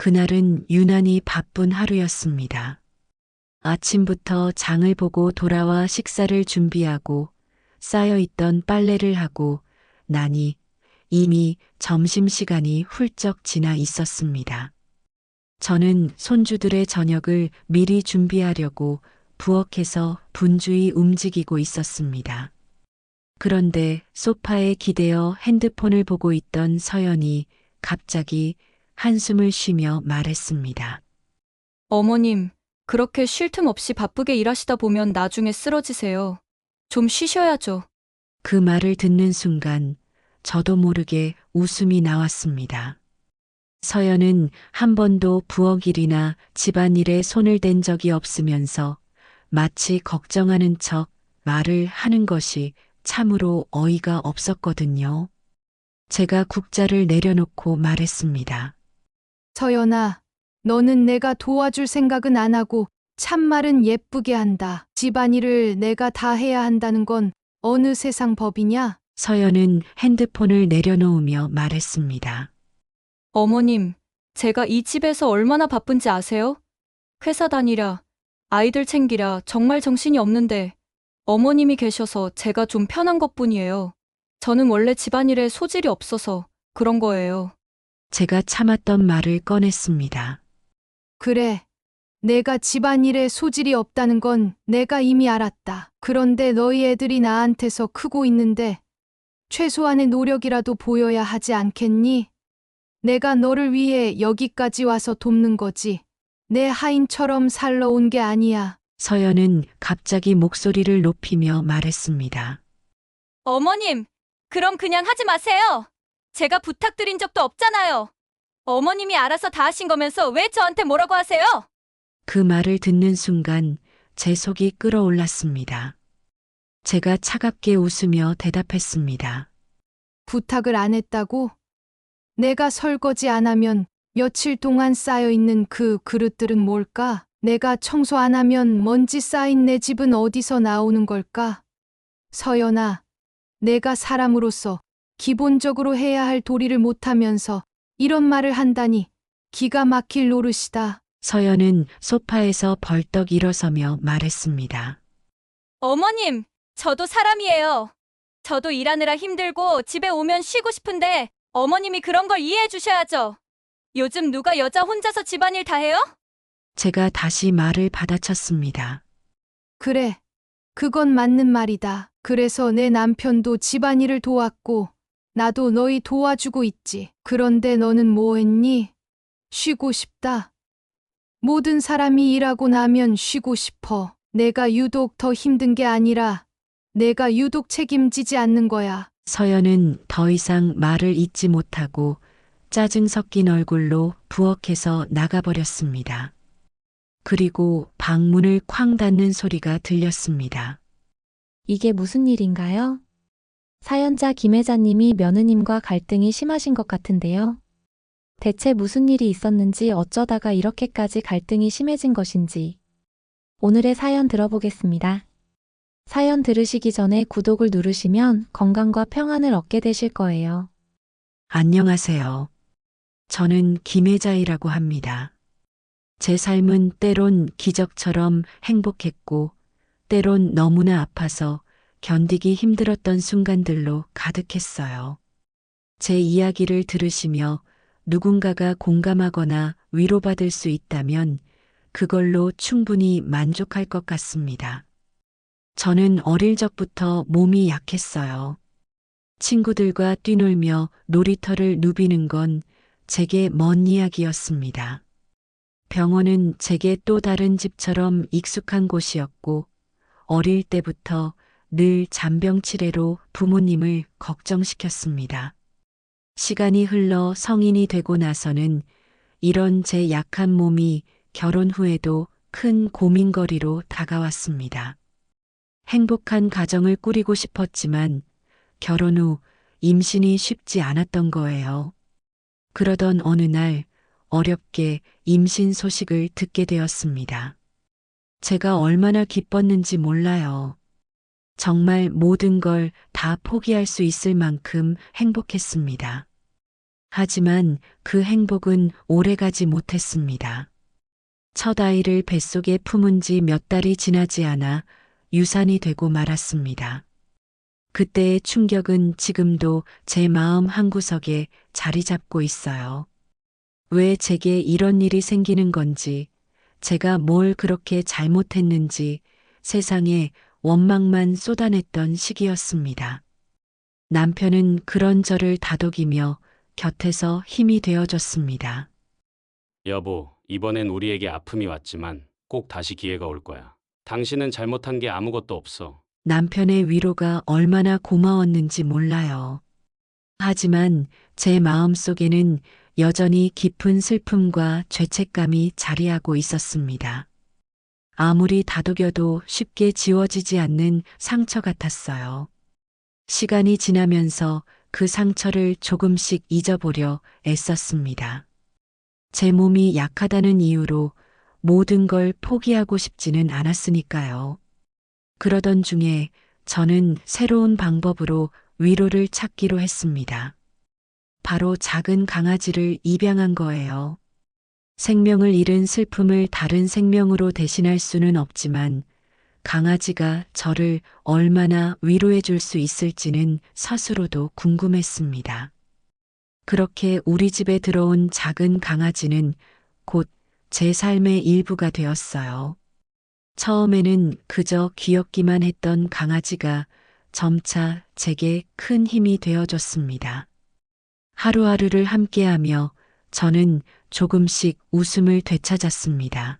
그날은 유난히 바쁜 하루였습니다. 아침부터 장을 보고 돌아와 식사를 준비하고 쌓여있던 빨래를 하고 나니 이미 점심시간이 훌쩍 지나 있었습니다. 저는 손주들의 저녁을 미리 준비하려고 부엌에서 분주히 움직이고 있었습니다. 그런데 소파에 기대어 핸드폰을 보고 있던 서연이 갑자기 한숨을 쉬며 말했습니다. 어머님, 그렇게 쉴 틈 없이 바쁘게 일하시다 보면 나중에 쓰러지세요. 좀 쉬셔야죠. 그 말을 듣는 순간 저도 모르게 웃음이 나왔습니다. 서연은 한 번도 부엌 일이나 집안일에 손을 댄 적이 없으면서 마치 걱정하는 척 말을 하는 것이 참으로 어이가 없었거든요. 제가 국자를 내려놓고 말했습니다. 서연아, 너는 내가 도와줄 생각은 안 하고 참말은 예쁘게 한다. 집안일을 내가 다 해야 한다는 건 어느 세상 법이냐? 서연은 핸드폰을 내려놓으며 말했습니다. 어머님, 제가 이 집에서 얼마나 바쁜지 아세요? 회사 다니랴, 아이들 챙기랴 정말 정신이 없는데 어머님이 계셔서 제가 좀 편한 것뿐이에요. 저는 원래 집안일에 소질이 없어서 그런 거예요. 제가 참았던 말을 꺼냈습니다. 그래. 내가 집안일에 소질이 없다는 건 내가 이미 알았다. 그런데 너희 애들이 나한테서 크고 있는데 최소한의 노력이라도 보여야 하지 않겠니? 내가 너를 위해 여기까지 와서 돕는 거지. 내 하인처럼 살러 온 게 아니야. 서연은 갑자기 목소리를 높이며 말했습니다. 어머님, 그럼 그냥 하지 마세요. 제가 부탁드린 적도 없잖아요. 어머님이 알아서 다 하신 거면서 왜 저한테 뭐라고 하세요? 그 말을 듣는 순간 제 속이 끓어올랐습니다. 제가 차갑게 웃으며 대답했습니다. 부탁을 안 했다고? 내가 설거지 안 하면 며칠 동안 쌓여있는 그 그릇들은 뭘까? 내가 청소 안 하면 먼지 쌓인 내 집은 어디서 나오는 걸까? 서연아, 내가 사람으로서 기본적으로 해야 할 도리를 못하면서 이런 말을 한다니 기가 막힐 노릇이다. 서연은 소파에서 벌떡 일어서며 말했습니다. 어머님, 저도 사람이에요. 저도 일하느라 힘들고 집에 오면 쉬고 싶은데 어머님이 그런 걸 이해해 주셔야죠. 요즘 누가 여자 혼자서 집안일 다 해요? 제가 다시 말을 받아쳤습니다. 그래, 그건 맞는 말이다. 그래서 내 남편도 집안일을 도왔고 나도 너희 도와주고 있지. 그런데 너는 뭐 했니? 쉬고 싶다. 모든 사람이 일하고 나면 쉬고 싶어. 내가 유독 더 힘든 게 아니라 내가 유독 책임지지 않는 거야. 서연은 더 이상 말을 잇지 못하고 짜증 섞인 얼굴로 부엌에서 나가버렸습니다. 그리고 방문을 쾅 닫는 소리가 들렸습니다. 이게 무슨 일인가요? 사연자 김 회장님이 며느님과 갈등이 심하신 것 같은데요. 대체 무슨 일이 있었는지 어쩌다가 이렇게까지 갈등이 심해진 것인지 오늘의 사연 들어보겠습니다. 사연 들으시기 전에 구독을 누르시면 건강과 평안을 얻게 되실 거예요. 안녕하세요. 저는 김혜자이라고 합니다. 제 삶은 때론 기적처럼 행복했고 때론 너무나 아파서 견디기 힘들었던 순간들로 가득했어요. 제 이야기를 들으시며 누군가가 공감하거나 위로받을 수 있다면 그걸로 충분히 만족할 것 같습니다. 저는 어릴 적부터 몸이 약했어요. 친구들과 뛰놀며 놀이터를 누비는 건 제게 먼 이야기였습니다. 병원은 제게 또 다른 집처럼 익숙한 곳이었고 어릴 때부터 늘 잔병치레로 부모님을 걱정시켰습니다. 시간이 흘러 성인이 되고 나서는 이런 제 약한 몸이 결혼 후에도 큰 고민거리로 다가왔습니다. 행복한 가정을 꾸리고 싶었지만 결혼 후 임신이 쉽지 않았던 거예요. 그러던 어느 날 어렵게 임신 소식을 듣게 되었습니다. 제가 얼마나 기뻤는지 몰라요. 정말 모든 걸 다 포기할 수 있을 만큼 행복했습니다. 하지만 그 행복은 오래가지 못했습니다. 첫 아이를 뱃속에 품은 지 몇 달이 지나지 않아 유산이 되고 말았습니다. 그때의 충격은 지금도 제 마음 한구석에 자리 잡고 있어요. 왜 제게 이런 일이 생기는 건지, 제가 뭘 그렇게 잘못했는지 세상에 원망만 쏟아냈던 시기였습니다. 남편은 그런 저를 다독이며 곁에서 힘이 되어줬습니다. 여보, 이번엔 우리에게 아픔이 왔지만 꼭 다시 기회가 올 거야. 당신은 잘못한 게 아무것도 없어. 남편의 위로가 얼마나 고마웠는지 몰라요. 하지만 제 마음 속에는 여전히 깊은 슬픔과 죄책감이 자리하고 있었습니다. 아무리 다독여도 쉽게 지워지지 않는 상처 같았어요. 시간이 지나면서 그 상처를 조금씩 잊어보려 애썼습니다. 제 몸이 약하다는 이유로 모든 걸 포기하고 싶지는 않았으니까요. 그러던 중에 저는 새로운 방법으로 위로를 찾기로 했습니다. 바로 작은 강아지를 입양한 거예요. 생명을 잃은 슬픔을 다른 생명으로 대신할 수는 없지만 강아지가 저를 얼마나 위로해 줄 수 있을지는 스스로도 궁금했습니다. 그렇게 우리 집에 들어온 작은 강아지는 곧 제 삶의 일부가 되었어요. 처음에는 그저 귀엽기만 했던 강아지가 점차 제게 큰 힘이 되어줬습니다. 하루하루를 함께하며 저는 조금씩 웃음을 되찾았습니다.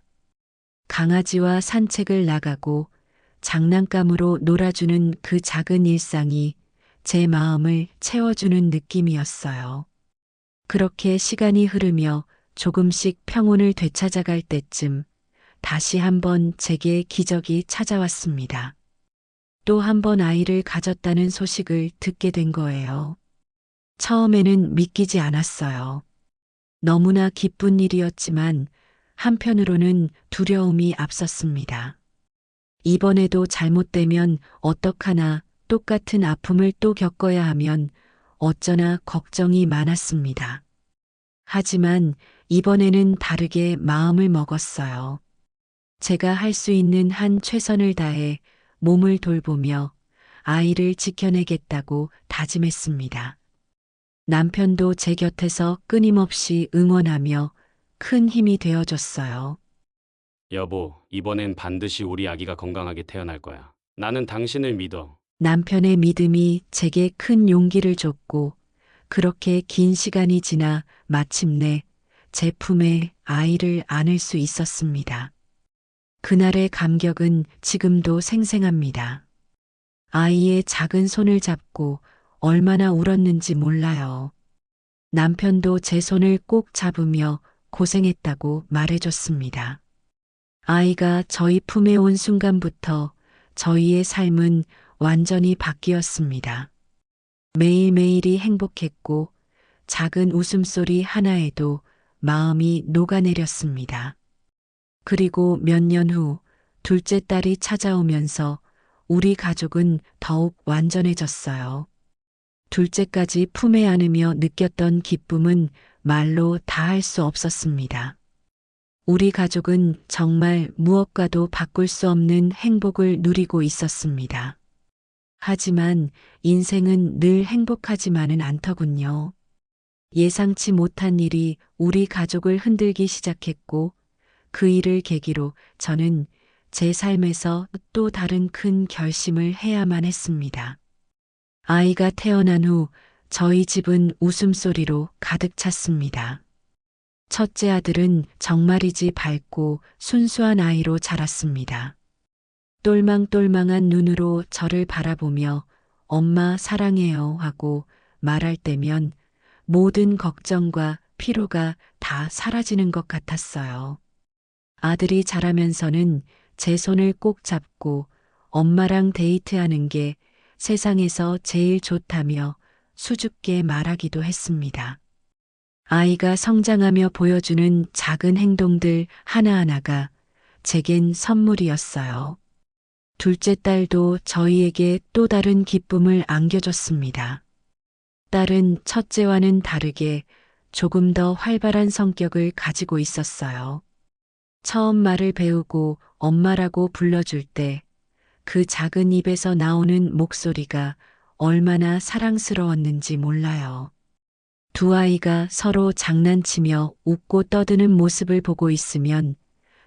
강아지와 산책을 나가고 장난감으로 놀아주는 그 작은 일상이 제 마음을 채워주는 느낌이었어요. 그렇게 시간이 흐르며 조금씩 평온을 되찾아갈 때쯤 다시 한번 제게 기적이 찾아왔습니다. 또 한 번 아이를 가졌다는 소식을 듣게 된 거예요. 처음에는 믿기지 않았어요. 너무나 기쁜 일이었지만 한편으로는 두려움이 앞섰습니다. 이번에도 잘못되면 어떡하나, 똑같은 아픔을 또 겪어야 하면 어쩌나 걱정이 많았습니다. 하지만 이번에는 다르게 마음을 먹었어요. 제가 할 수 있는 한 최선을 다해 몸을 돌보며 아이를 지켜내겠다고 다짐했습니다. 남편도 제 곁에서 끊임없이 응원하며 큰 힘이 되어줬어요. 여보, 이번엔 반드시 우리 아기가 건강하게 태어날 거야. 나는 당신을 믿어. 남편의 믿음이 제게 큰 용기를 줬고 그렇게 긴 시간이 지나 마침내 제 품에 아이를 안을 수 있었습니다. 그날의 감격은 지금도 생생합니다. 아이의 작은 손을 잡고 얼마나 울었는지 몰라요. 남편도 제 손을 꼭 잡으며 고생했다고 말해줬습니다. 아이가 저희 품에 온 순간부터 저희의 삶은 완전히 바뀌었습니다. 매일매일이 행복했고 작은 웃음소리 하나에도 마음이 녹아내렸습니다. 그리고 몇 년 후 둘째 딸이 찾아오면서 우리 가족은 더욱 완전해졌어요. 둘째까지 품에 안으며 느꼈던 기쁨은 말로 다 할 수 없었습니다. 우리 가족은 정말 무엇과도 바꿀 수 없는 행복을 누리고 있었습니다. 하지만 인생은 늘 행복하지만은 않더군요. 예상치 못한 일이 우리 가족을 흔들기 시작했고 그 일을 계기로 저는 제 삶에서 또 다른 큰 결심을 해야만 했습니다. 아이가 태어난 후 저희 집은 웃음소리로 가득 찼습니다. 첫째 아들은 정말이지 밝고 순수한 아이로 자랐습니다. 똘망똘망한 눈으로 저를 바라보며 엄마 사랑해요 하고 말할 때면 모든 걱정과 피로가 다 사라지는 것 같았어요. 아들이 자라면서는 제 손을 꼭 잡고 엄마랑 데이트하는 게 세상에서 제일 좋다며 수줍게 말하기도 했습니다. 아이가 성장하며 보여주는 작은 행동들 하나하나가 제겐 선물이었어요. 둘째 딸도 저희에게 또 다른 기쁨을 안겨줬습니다. 딸은 첫째와는 다르게 조금 더 활발한 성격을 가지고 있었어요. 처음 말을 배우고 엄마라고 불러줄 때 그 작은 입에서 나오는 목소리가 얼마나 사랑스러웠는지 몰라요. 두 아이가 서로 장난치며 웃고 떠드는 모습을 보고 있으면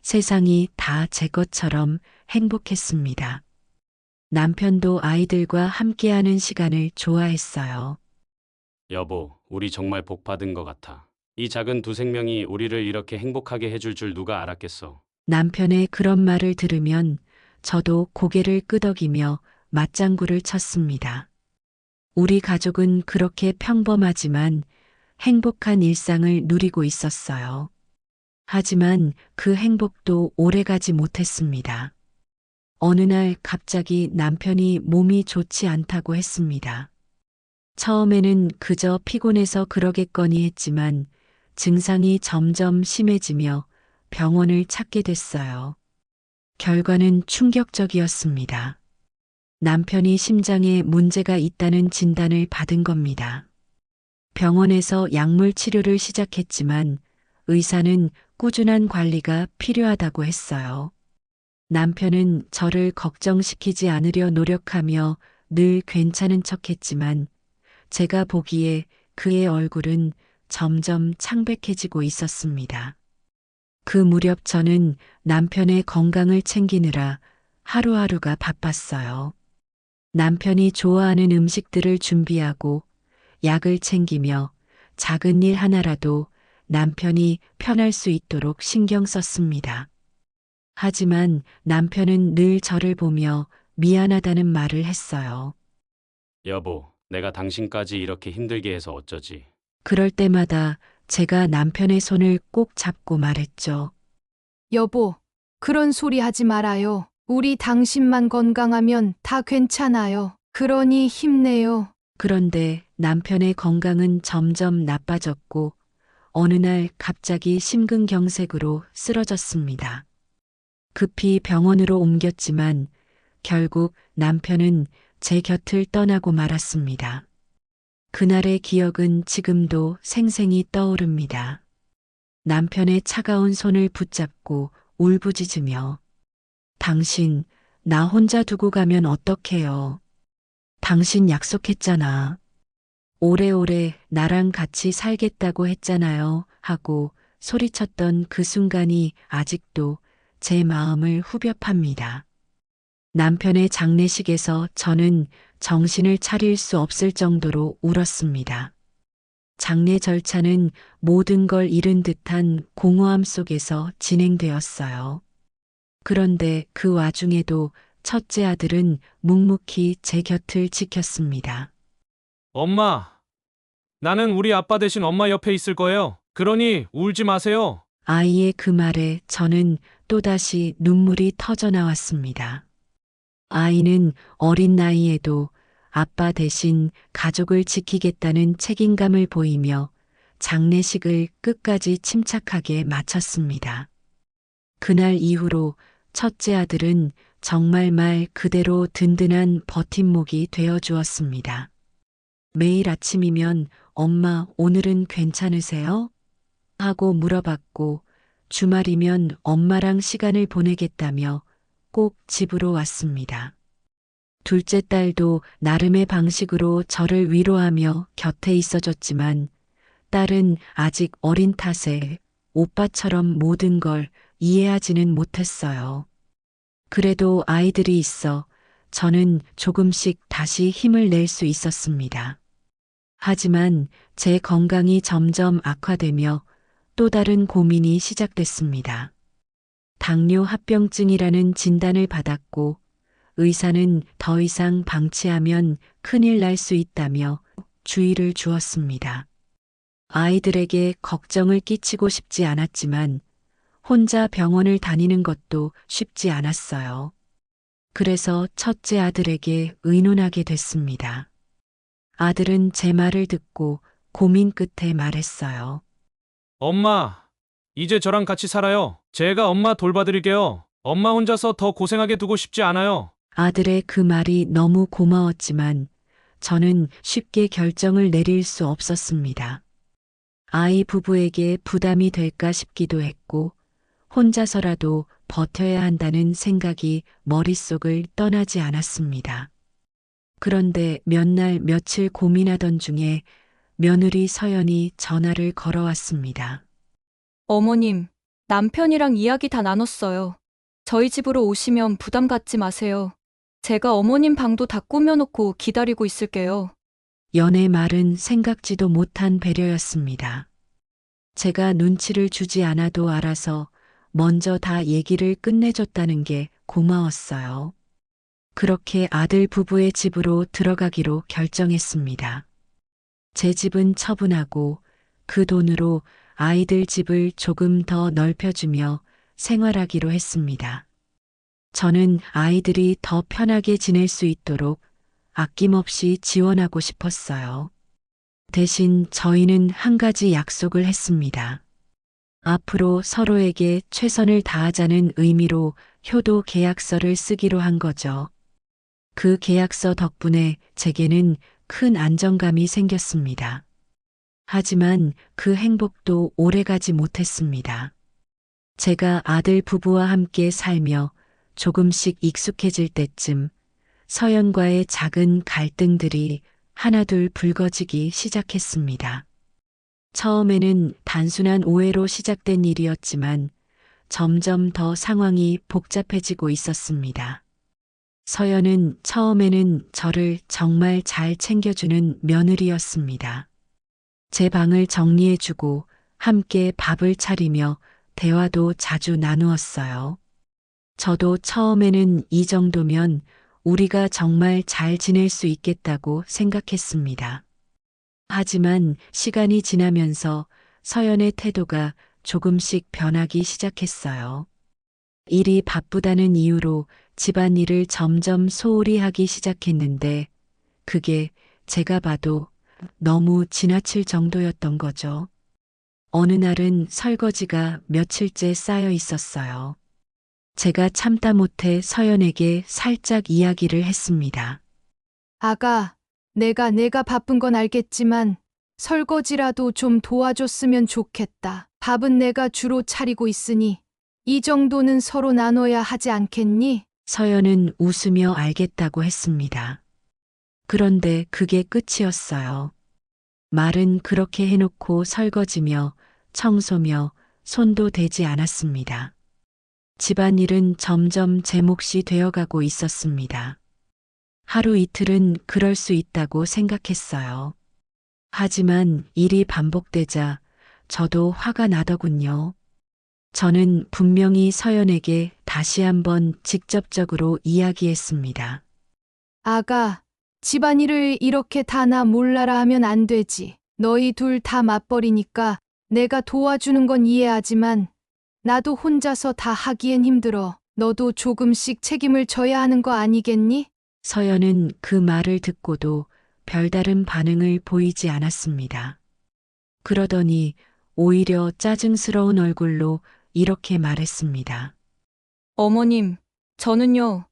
세상이 다 제 것처럼 행복했습니다. 남편도 아이들과 함께하는 시간을 좋아했어요. 여보, 우리 정말 복 받은 것 같아. 이 작은 두 생명이 우리를 이렇게 행복하게 해줄 줄 누가 알았겠어. 남편의 그런 말을 들으면 저도 고개를 끄덕이며 맞장구를 쳤습니다. 우리 가족은 그렇게 평범하지만 행복한 일상을 누리고 있었어요. 하지만 그 행복도 오래가지 못했습니다. 어느 날 갑자기 남편이 몸이 좋지 않다고 했습니다. 처음에는 그저 피곤해서 그러겠거니 했지만 증상이 점점 심해지며 병원을 찾게 됐어요. 결과는 충격적이었습니다. 남편이 심장에 문제가 있다는 진단을 받은 겁니다. 병원에서 약물 치료를 시작했지만 의사는 꾸준한 관리가 필요하다고 했어요. 남편은 저를 걱정시키지 않으려 노력하며 늘 괜찮은 척했지만 제가 보기에 그의 얼굴은 점점 창백해지고 있었습니다. 그 무렵 저는 남편의 건강을 챙기느라 하루하루가 바빴어요. 남편이 좋아하는 음식들을 준비하고 약을 챙기며 작은 일 하나라도 남편이 편할 수 있도록 신경 썼습니다. 하지만 남편은 늘 저를 보며 미안하다는 말을 했어요. 여보, 내가 당신까지 이렇게 힘들게 해서 어쩌지. 그럴 때마다 제가 남편의 손을 꼭 잡고 말했죠. 여보, 그런 소리 하지 말아요. 우리 당신만 건강하면 다 괜찮아요. 그러니 힘내요. 그런데 남편의 건강은 점점 나빠졌고 어느 날 갑자기 심근경색으로 쓰러졌습니다. 급히 병원으로 옮겼지만 결국 남편은 제 곁을 떠나고 말았습니다. 그날의 기억은 지금도 생생히 떠오릅니다. 남편의 차가운 손을 붙잡고 울부짖으며 당신, 나 혼자 두고 가면 어떡해요? 당신 약속했잖아. 오래오래 나랑 같이 살겠다고 했잖아요. 하고 소리쳤던 그 순간이 아직도 제 마음을 후벼 팝니다. 남편의 장례식에서 저는 정신을 차릴 수 없을 정도로 울었습니다. 장례 절차는 모든 걸 잃은 듯한 공허함 속에서 진행되었어요. 그런데 그 와중에도 첫째 아들은 묵묵히 제 곁을 지켰습니다. 엄마, 나는 우리 아빠 대신 엄마 옆에 있을 거예요. 그러니 울지 마세요. 아이의 그 말에 저는 또다시 눈물이 터져 나왔습니다. 아이는 어린 나이에도 아빠 대신 가족을 지키겠다는 책임감을 보이며 장례식을 끝까지 침착하게 마쳤습니다. 그날 이후로 첫째 아들은 정말 말 그대로 든든한 버팀목이 되어 주었습니다. 매일 아침이면 엄마 오늘은 괜찮으세요? 하고 물어봤고 주말이면 엄마랑 시간을 보내겠다며 꼭 집으로 왔습니다. 둘째 딸도 나름의 방식으로 저를 위로하며 곁에 있어줬지만 딸은 아직 어린 탓에 오빠처럼 모든 걸 이해하지는 못했어요. 그래도 아이들이 있어 저는 조금씩 다시 힘을 낼 수 있었습니다. 하지만 제 건강이 점점 악화되며 또 다른 고민이 시작됐습니다. 당뇨 합병증이라는 진단을 받았고 의사는 더 이상 방치하면 큰일 날 수 있다며 주의를 주었습니다. 아이들에게 걱정을 끼치고 싶지 않았지만 혼자 병원을 다니는 것도 쉽지 않았어요. 그래서 첫째 아들에게 의논하게 됐습니다. 아들은 제 말을 듣고 고민 끝에 말했어요. 엄마, 이제 저랑 같이 살아요. 제가 엄마 돌봐드릴게요. 엄마 혼자서 더 고생하게 두고 싶지 않아요. 아들의 그 말이 너무 고마웠지만 저는 쉽게 결정을 내릴 수 없었습니다. 아이 부부에게 부담이 될까 싶기도 했고, 혼자서라도 버텨야 한다는 생각이 머릿속을 떠나지 않았습니다. 그런데 몇 날 며칠 고민하던 중에 며느리 서연이 전화를 걸어왔습니다. 어머님, 남편이랑 이야기 다 나눴어요. 저희 집으로 오시면 부담 갖지 마세요. 제가 어머님 방도 다 꾸며놓고 기다리고 있을게요. 연애 말은 생각지도 못한 배려였습니다. 제가 눈치를 주지 않아도 알아서 먼저 다 얘기를 끝내줬다는 게 고마웠어요. 그렇게 아들 부부의 집으로 들어가기로 결정했습니다. 제 집은 처분하고 그 돈으로 아이들 집을 조금 더 넓혀주며 생활하기로 했습니다. 저는 아이들이 더 편하게 지낼 수 있도록 아낌없이 지원하고 싶었어요. 대신 저희는 한 가지 약속을 했습니다. 앞으로 서로에게 최선을 다하자는 의미로 효도 계약서를 쓰기로 한 거죠. 그 계약서 덕분에 제게는 큰 안정감이 생겼습니다. 하지만 그 행복도 오래가지 못했습니다. 제가 아들 부부와 함께 살며 조금씩 익숙해질 때쯤 서연과의 작은 갈등들이 하나둘 불거지기 시작했습니다. 처음에는 단순한 오해로 시작된 일이었지만 점점 더 상황이 복잡해지고 있었습니다. 서연은 처음에는 저를 정말 잘 챙겨주는 며느리였습니다. 제 방을 정리해주고 함께 밥을 차리며 대화도 자주 나누었어요. 저도 처음에는 이 정도면 우리가 정말 잘 지낼 수 있겠다고 생각했습니다. 하지만 시간이 지나면서 서연의 태도가 조금씩 변하기 시작했어요. 일이 바쁘다는 이유로 집안일을 점점 소홀히 하기 시작했는데 그게 제가 봐도 너무 지나칠 정도였던 거죠. 어느 날은 설거지가 며칠째 쌓여 있었어요. 제가 참다 못해 서연에게 살짝 이야기를 했습니다. 아가, 내가 바쁜 건 알겠지만 설거지라도 좀 도와줬으면 좋겠다. 밥은 내가 주로 차리고 있으니 이 정도는 서로 나눠야 하지 않겠니? 서연은 웃으며 알겠다고 했습니다. 그런데 그게 끝이었어요. 말은 그렇게 해놓고 설거지며 청소며 손도 대지 않았습니다. 집안일은 점점 제 몫이 되어가고 있었습니다. 하루 이틀은 그럴 수 있다고 생각했어요. 하지만 일이 반복되자 저도 화가 나더군요. 저는 분명히 서연에게 다시 한번 직접적으로 이야기했습니다. 아가, 집안일을 이렇게 다 나 몰라라 하면 안 되지. 너희 둘 다 맞벌이니까 내가 도와주는 건 이해하지만 나도 혼자서 다 하기엔 힘들어. 너도 조금씩 책임을 져야 하는 거 아니겠니? 서연은 그 말을 듣고도 별다른 반응을 보이지 않았습니다. 그러더니 오히려 짜증스러운 얼굴로 이렇게 말했습니다. 어머님, 저는요,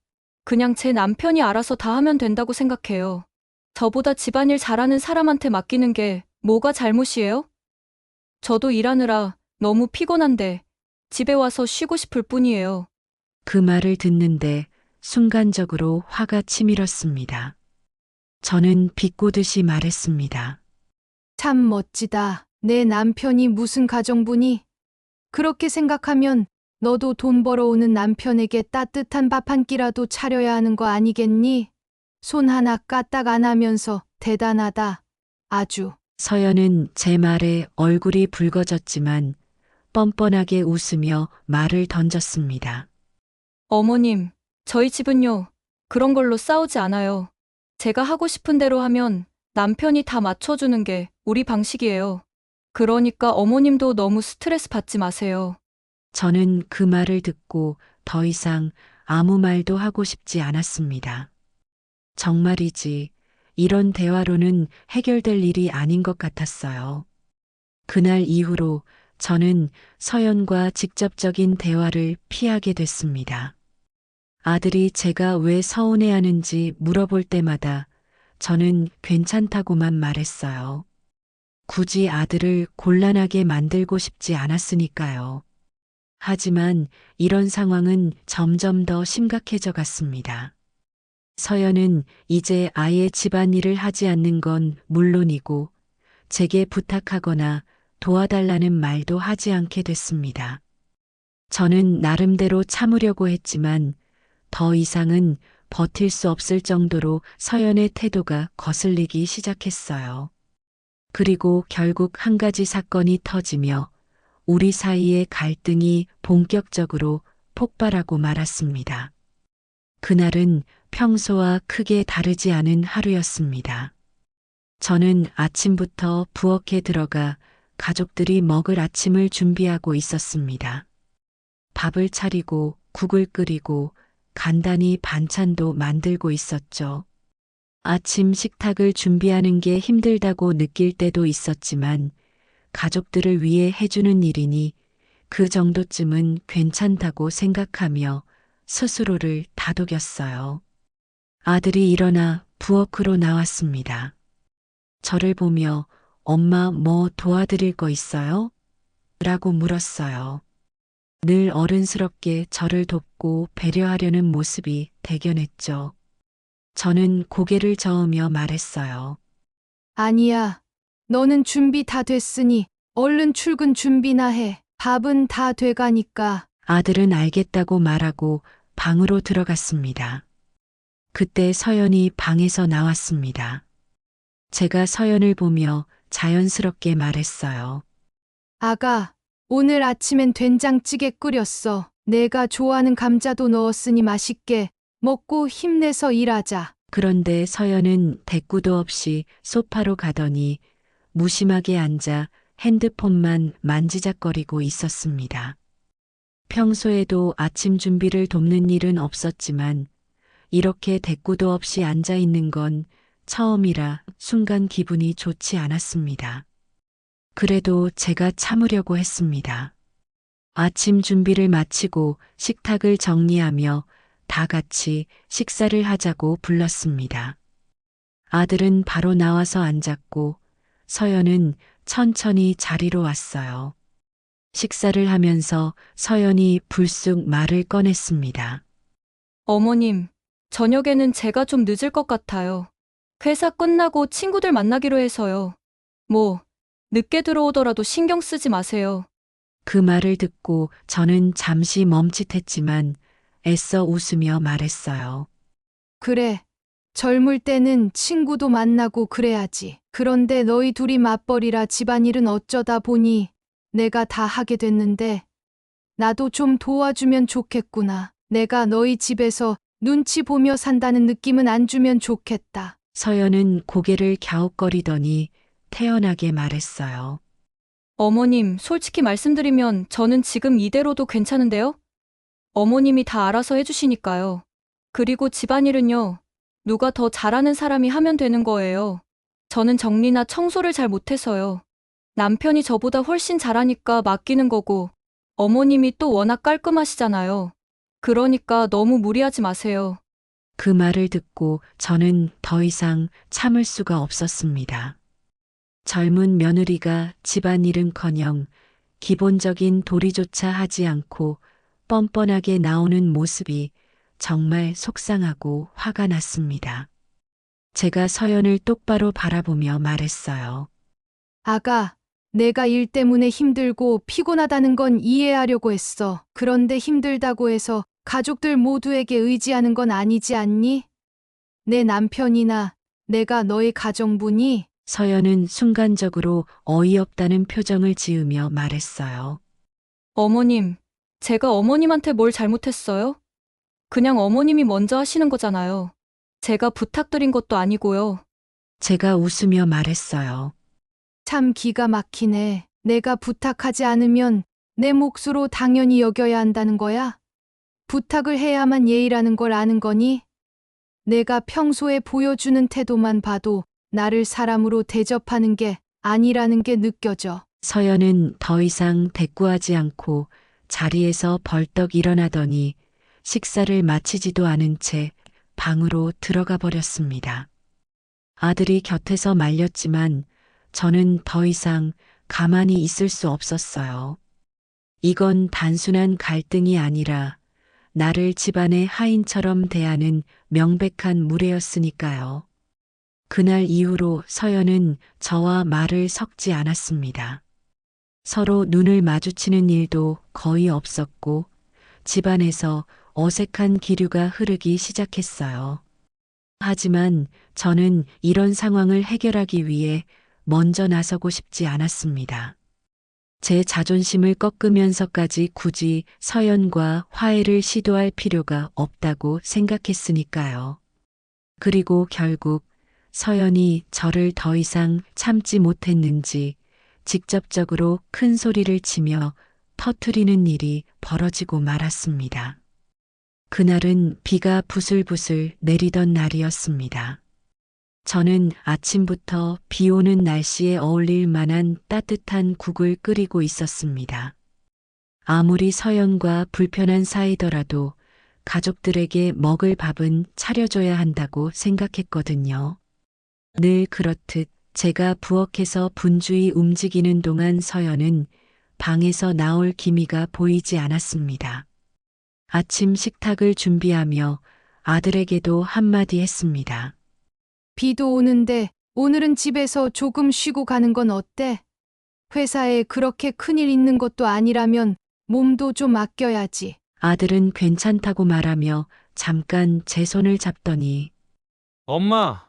그냥 제 남편이 알아서 다 하면 된다고 생각해요. 저보다 집안일 잘하는 사람한테 맡기는 게 뭐가 잘못이에요? 저도 일하느라 너무 피곤한데 집에 와서 쉬고 싶을 뿐이에요. 그 말을 듣는데 순간적으로 화가 치밀었습니다. 저는 비꼬듯이 말했습니다. 참 멋지다. 내 남편이 무슨 가정부니? 그렇게 생각하면 너도 돈 벌어오는 남편에게 따뜻한 밥 한 끼라도 차려야 하는 거 아니겠니? 손 하나 까딱 안 하면서 대단하다. 아주. 서연은 제 말에 얼굴이 붉어졌지만 뻔뻔하게 웃으며 말을 던졌습니다. 어머님, 저희 집은요, 그런 걸로 싸우지 않아요. 제가 하고 싶은 대로 하면 남편이 다 맞춰주는 게 우리 방식이에요. 그러니까 어머님도 너무 스트레스 받지 마세요. 저는 그 말을 듣고 더 이상 아무 말도 하고 싶지 않았습니다. 정말이지, 이런 대화로는 해결될 일이 아닌 것 같았어요. 그날 이후로 저는 서연과 직접적인 대화를 피하게 됐습니다. 아들이 제가 왜 서운해하는지 물어볼 때마다 저는 괜찮다고만 말했어요. 굳이 아들을 곤란하게 만들고 싶지 않았으니까요. 하지만 이런 상황은 점점 더 심각해져 갔습니다. 서연은 이제 아예 집안일을 하지 않는 건 물론이고 제게 부탁하거나 도와달라는 말도 하지 않게 됐습니다. 저는 나름대로 참으려고 했지만 더 이상은 버틸 수 없을 정도로 서연의 태도가 거슬리기 시작했어요. 그리고 결국 한 가지 사건이 터지며 우리 사이의 갈등이 본격적으로 폭발하고 말았습니다. 그날은 평소와 크게 다르지 않은 하루였습니다. 저는 아침부터 부엌에 들어가 가족들이 먹을 아침을 준비하고 있었습니다. 밥을 차리고 국을 끓이고 간단히 반찬도 만들고 있었죠. 아침 식탁을 준비하는 게 힘들다고 느낄 때도 있었지만 가족들을 위해 해주는 일이니 그 정도쯤은 괜찮다고 생각하며 스스로를 다독였어요. 아들이 일어나 부엌으로 나왔습니다. 저를 보며 엄마 뭐 도와드릴 거 있어요? 라고 물었어요. 늘 어른스럽게 저를 돕고 배려하려는 모습이 대견했죠. 저는 고개를 저으며 말했어요. 아니야. 너는 준비 다 됐으니 얼른 출근 준비나 해. 밥은 다 돼가니까. 아들은 알겠다고 말하고 방으로 들어갔습니다. 그때 서연이 방에서 나왔습니다. 제가 서연을 보며 자연스럽게 말했어요. 아가, 오늘 아침엔 된장찌개 끓였어. 내가 좋아하는 감자도 넣었으니 맛있게 먹고 힘내서 일하자. 그런데 서연은 대꾸도 없이 소파로 가더니 무심하게 앉아 핸드폰만 만지작거리고 있었습니다. 평소에도 아침 준비를 돕는 일은 없었지만 이렇게 대꾸도 없이 앉아 있는 건 처음이라 순간 기분이 좋지 않았습니다. 그래도 제가 참으려고 했습니다. 아침 준비를 마치고 식탁을 정리하며 다 같이 식사를 하자고 불렀습니다. 아들은 바로 나와서 앉았고 서연은 천천히 자리로 왔어요. 식사를 하면서 서연이 불쑥 말을 꺼냈습니다. 어머님, 저녁에는 제가 좀 늦을 것 같아요. 회사 끝나고 친구들 만나기로 해서요. 뭐, 늦게 들어오더라도 신경 쓰지 마세요. 그 말을 듣고 저는 잠시 멈칫했지만 애써 웃으며 말했어요. 그래. 젊을 때는 친구도 만나고 그래야지. 그런데 너희 둘이 맞벌이라 집안일은 어쩌다 보니 내가 다 하게 됐는데 나도 좀 도와주면 좋겠구나. 내가 너희 집에서 눈치 보며 산다는 느낌은 안 주면 좋겠다. 서연은 고개를 갸웃거리더니 태연하게 말했어요. 어머님, 솔직히 말씀드리면 저는 지금 이대로도 괜찮은데요? 어머님이 다 알아서 해주시니까요. 그리고 집안일은요, 누가 더 잘하는 사람이 하면 되는 거예요. 저는 정리나 청소를 잘 못해서요. 남편이 저보다 훨씬 잘하니까 맡기는 거고, 어머님이 또 워낙 깔끔하시잖아요. 그러니까 너무 무리하지 마세요. 그 말을 듣고 저는 더 이상 참을 수가 없었습니다. 젊은 며느리가 집안일은커녕 기본적인 도리조차 하지 않고 뻔뻔하게 나오는 모습이 정말 속상하고 화가 났습니다. 제가 서연을 똑바로 바라보며 말했어요. 아가, 내가 일 때문에 힘들고 피곤하다는 건 이해하려고 했어. 그런데 힘들다고 해서 가족들 모두에게 의지하는 건 아니지 않니? 내 남편이나 내가 너의 가정부니? 서연은 순간적으로 어이없다는 표정을 지으며 말했어요. 어머님, 제가 어머님한테 뭘 잘못했어요? 그냥 어머님이 먼저 하시는 거잖아요. 제가 부탁드린 것도 아니고요. 제가 웃으며 말했어요. 참 기가 막히네. 내가 부탁하지 않으면 내 몫으로 당연히 여겨야 한다는 거야? 부탁을 해야만 예의라는 걸 아는 거니? 내가 평소에 보여주는 태도만 봐도 나를 사람으로 대접하는 게 아니라는 게 느껴져. 서연은 더 이상 대꾸하지 않고 자리에서 벌떡 일어나더니 식사를 마치지도 않은 채 방으로 들어가 버렸습니다. 아들이 곁에서 말렸지만 저는 더 이상 가만히 있을 수 없었어요. 이건 단순한 갈등이 아니라 나를 집안의 하인처럼 대하는 명백한 무례였으니까요. 그날 이후로 서연은 저와 말을 섞지 않았습니다. 서로 눈을 마주치는 일도 거의 없었고 집안에서 어색한 기류가 흐르기 시작했어요. 하지만 저는 이런 상황을 해결하기 위해 먼저 나서고 싶지 않았습니다. 제 자존심을 꺾으면서까지 굳이 서연과 화해를 시도할 필요가 없다고 생각했으니까요. 그리고 결국 서연이 저를 더 이상 참지 못했는지 직접적으로 큰 소리를 치며 터트리는 일이 벌어지고 말았습니다. 그날은 비가 부슬부슬 내리던 날이었습니다. 저는 아침부터 비 오는 날씨에 어울릴 만한 따뜻한 국을 끓이고 있었습니다. 아무리 서연과 불편한 사이더라도 가족들에게 먹을 밥은 차려줘야 한다고 생각했거든요. 늘 그렇듯 제가 부엌에서 분주히 움직이는 동안 서연은 방에서 나올 기미가 보이지 않았습니다. 아침 식탁을 준비하며 아들에게도 한마디 했습니다. 비도 오는데 오늘은 집에서 조금 쉬고 가는 건 어때? 회사에 그렇게 큰일 있는 것도 아니라면 몸도 좀 아껴야지. 아들은 괜찮다고 말하며 잠깐 제 손을 잡더니 엄마,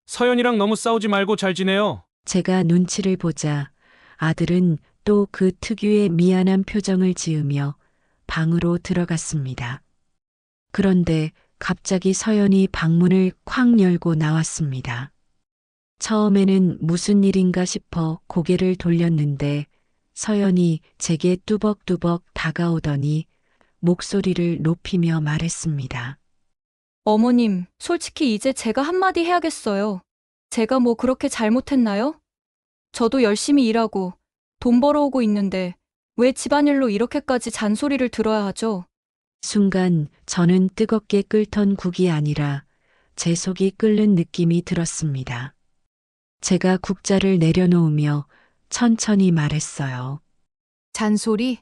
서연이랑 너무 싸우지 말고 잘 지내요. 제가 눈치를 보자 아들은 또 그 특유의 미안한 표정을 지으며 방으로 들어갔습니다. 그런데 갑자기 서연이 방문을 쾅 열고 나왔습니다. 처음에는 무슨 일인가 싶어 고개를 돌렸는데 서연이 제게 뚜벅뚜벅 다가오더니 목소리를 높이며 말했습니다. 어머님, 솔직히 이제 제가 한마디 해야겠어요. 제가 뭐 그렇게 잘못했나요? 저도 열심히 일하고 돈 벌어오고 있는데 왜 집안일로 이렇게까지 잔소리를 들어야 하죠? 순간 저는 뜨겁게 끓던 국이 아니라 제 속이 끓는 느낌이 들었습니다. 제가 국자를 내려놓으며 천천히 말했어요. 잔소리?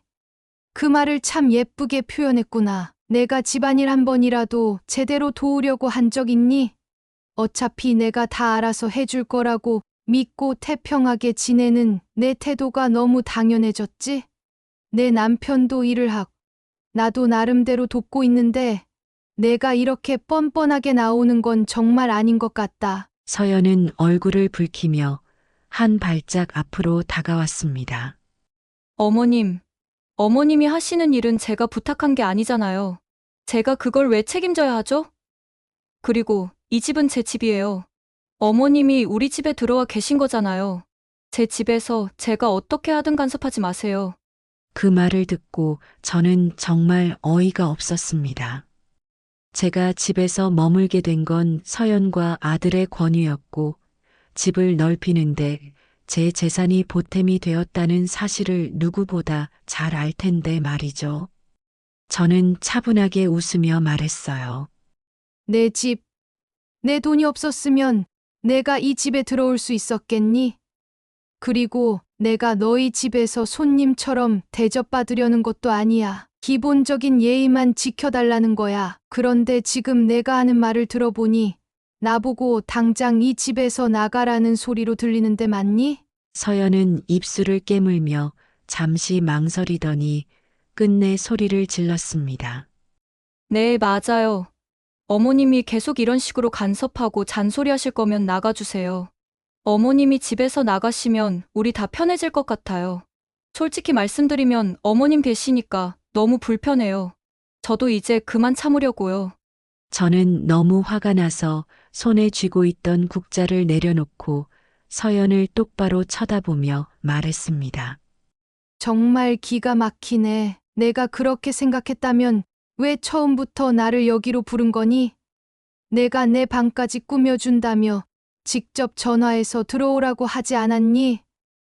그 말을 참 예쁘게 표현했구나. 내가 집안일 한 번이라도 제대로 도우려고 한 적 있니? 어차피 내가 다 알아서 해줄 거라고 믿고 태평하게 지내는 내 태도가 너무 당연해졌지? 내 남편도 일을 하고 나도 나름대로 돕고 있는데 내가 이렇게 뻔뻔하게 나오는 건 정말 아닌 것 같다. 서연은 얼굴을 붉히며 한 발짝 앞으로 다가왔습니다. 어머님, 어머님이 하시는 일은 제가 부탁한 게 아니잖아요. 제가 그걸 왜 책임져야 하죠? 그리고 이 집은 제 집이에요. 어머님이 우리 집에 들어와 계신 거잖아요. 제 집에서 제가 어떻게 하든 간섭하지 마세요. 그 말을 듣고 저는 정말 어이가 없었습니다. 제가 집에서 머물게 된 건 서연과 아들의 권유였고 집을 넓히는데 제 재산이 보탬이 되었다는 사실을 누구보다 잘 알 텐데 말이죠. 저는 차분하게 웃으며 말했어요. 내 집, 내 돈이 없었으면 내가 이 집에 들어올 수 있었겠니? 그리고 내가 너희 집에서 손님처럼 대접받으려는 것도 아니야. 기본적인 예의만 지켜달라는 거야. 그런데 지금 내가 하는 말을 들어보니 나보고 당장 이 집에서 나가라는 소리로 들리는데 맞니? 서연은 입술을 깨물며 잠시 망설이더니 끝내 소리를 질렀습니다. 네, 맞아요. 어머님이 계속 이런 식으로 간섭하고 잔소리하실 거면 나가주세요. 어머님이 집에서 나가시면 우리 다 편해질 것 같아요. 솔직히 말씀드리면 어머님 계시니까 너무 불편해요. 저도 이제 그만 참으려고요. 저는 너무 화가 나서 손에 쥐고 있던 국자를 내려놓고 서연을 똑바로 쳐다보며 말했습니다. 정말 기가 막히네. 내가 그렇게 생각했다면 왜 처음부터 나를 여기로 부른 거니? 내가 내 방까지 꾸며준다며 직접 전화해서 들어오라고 하지 않았니?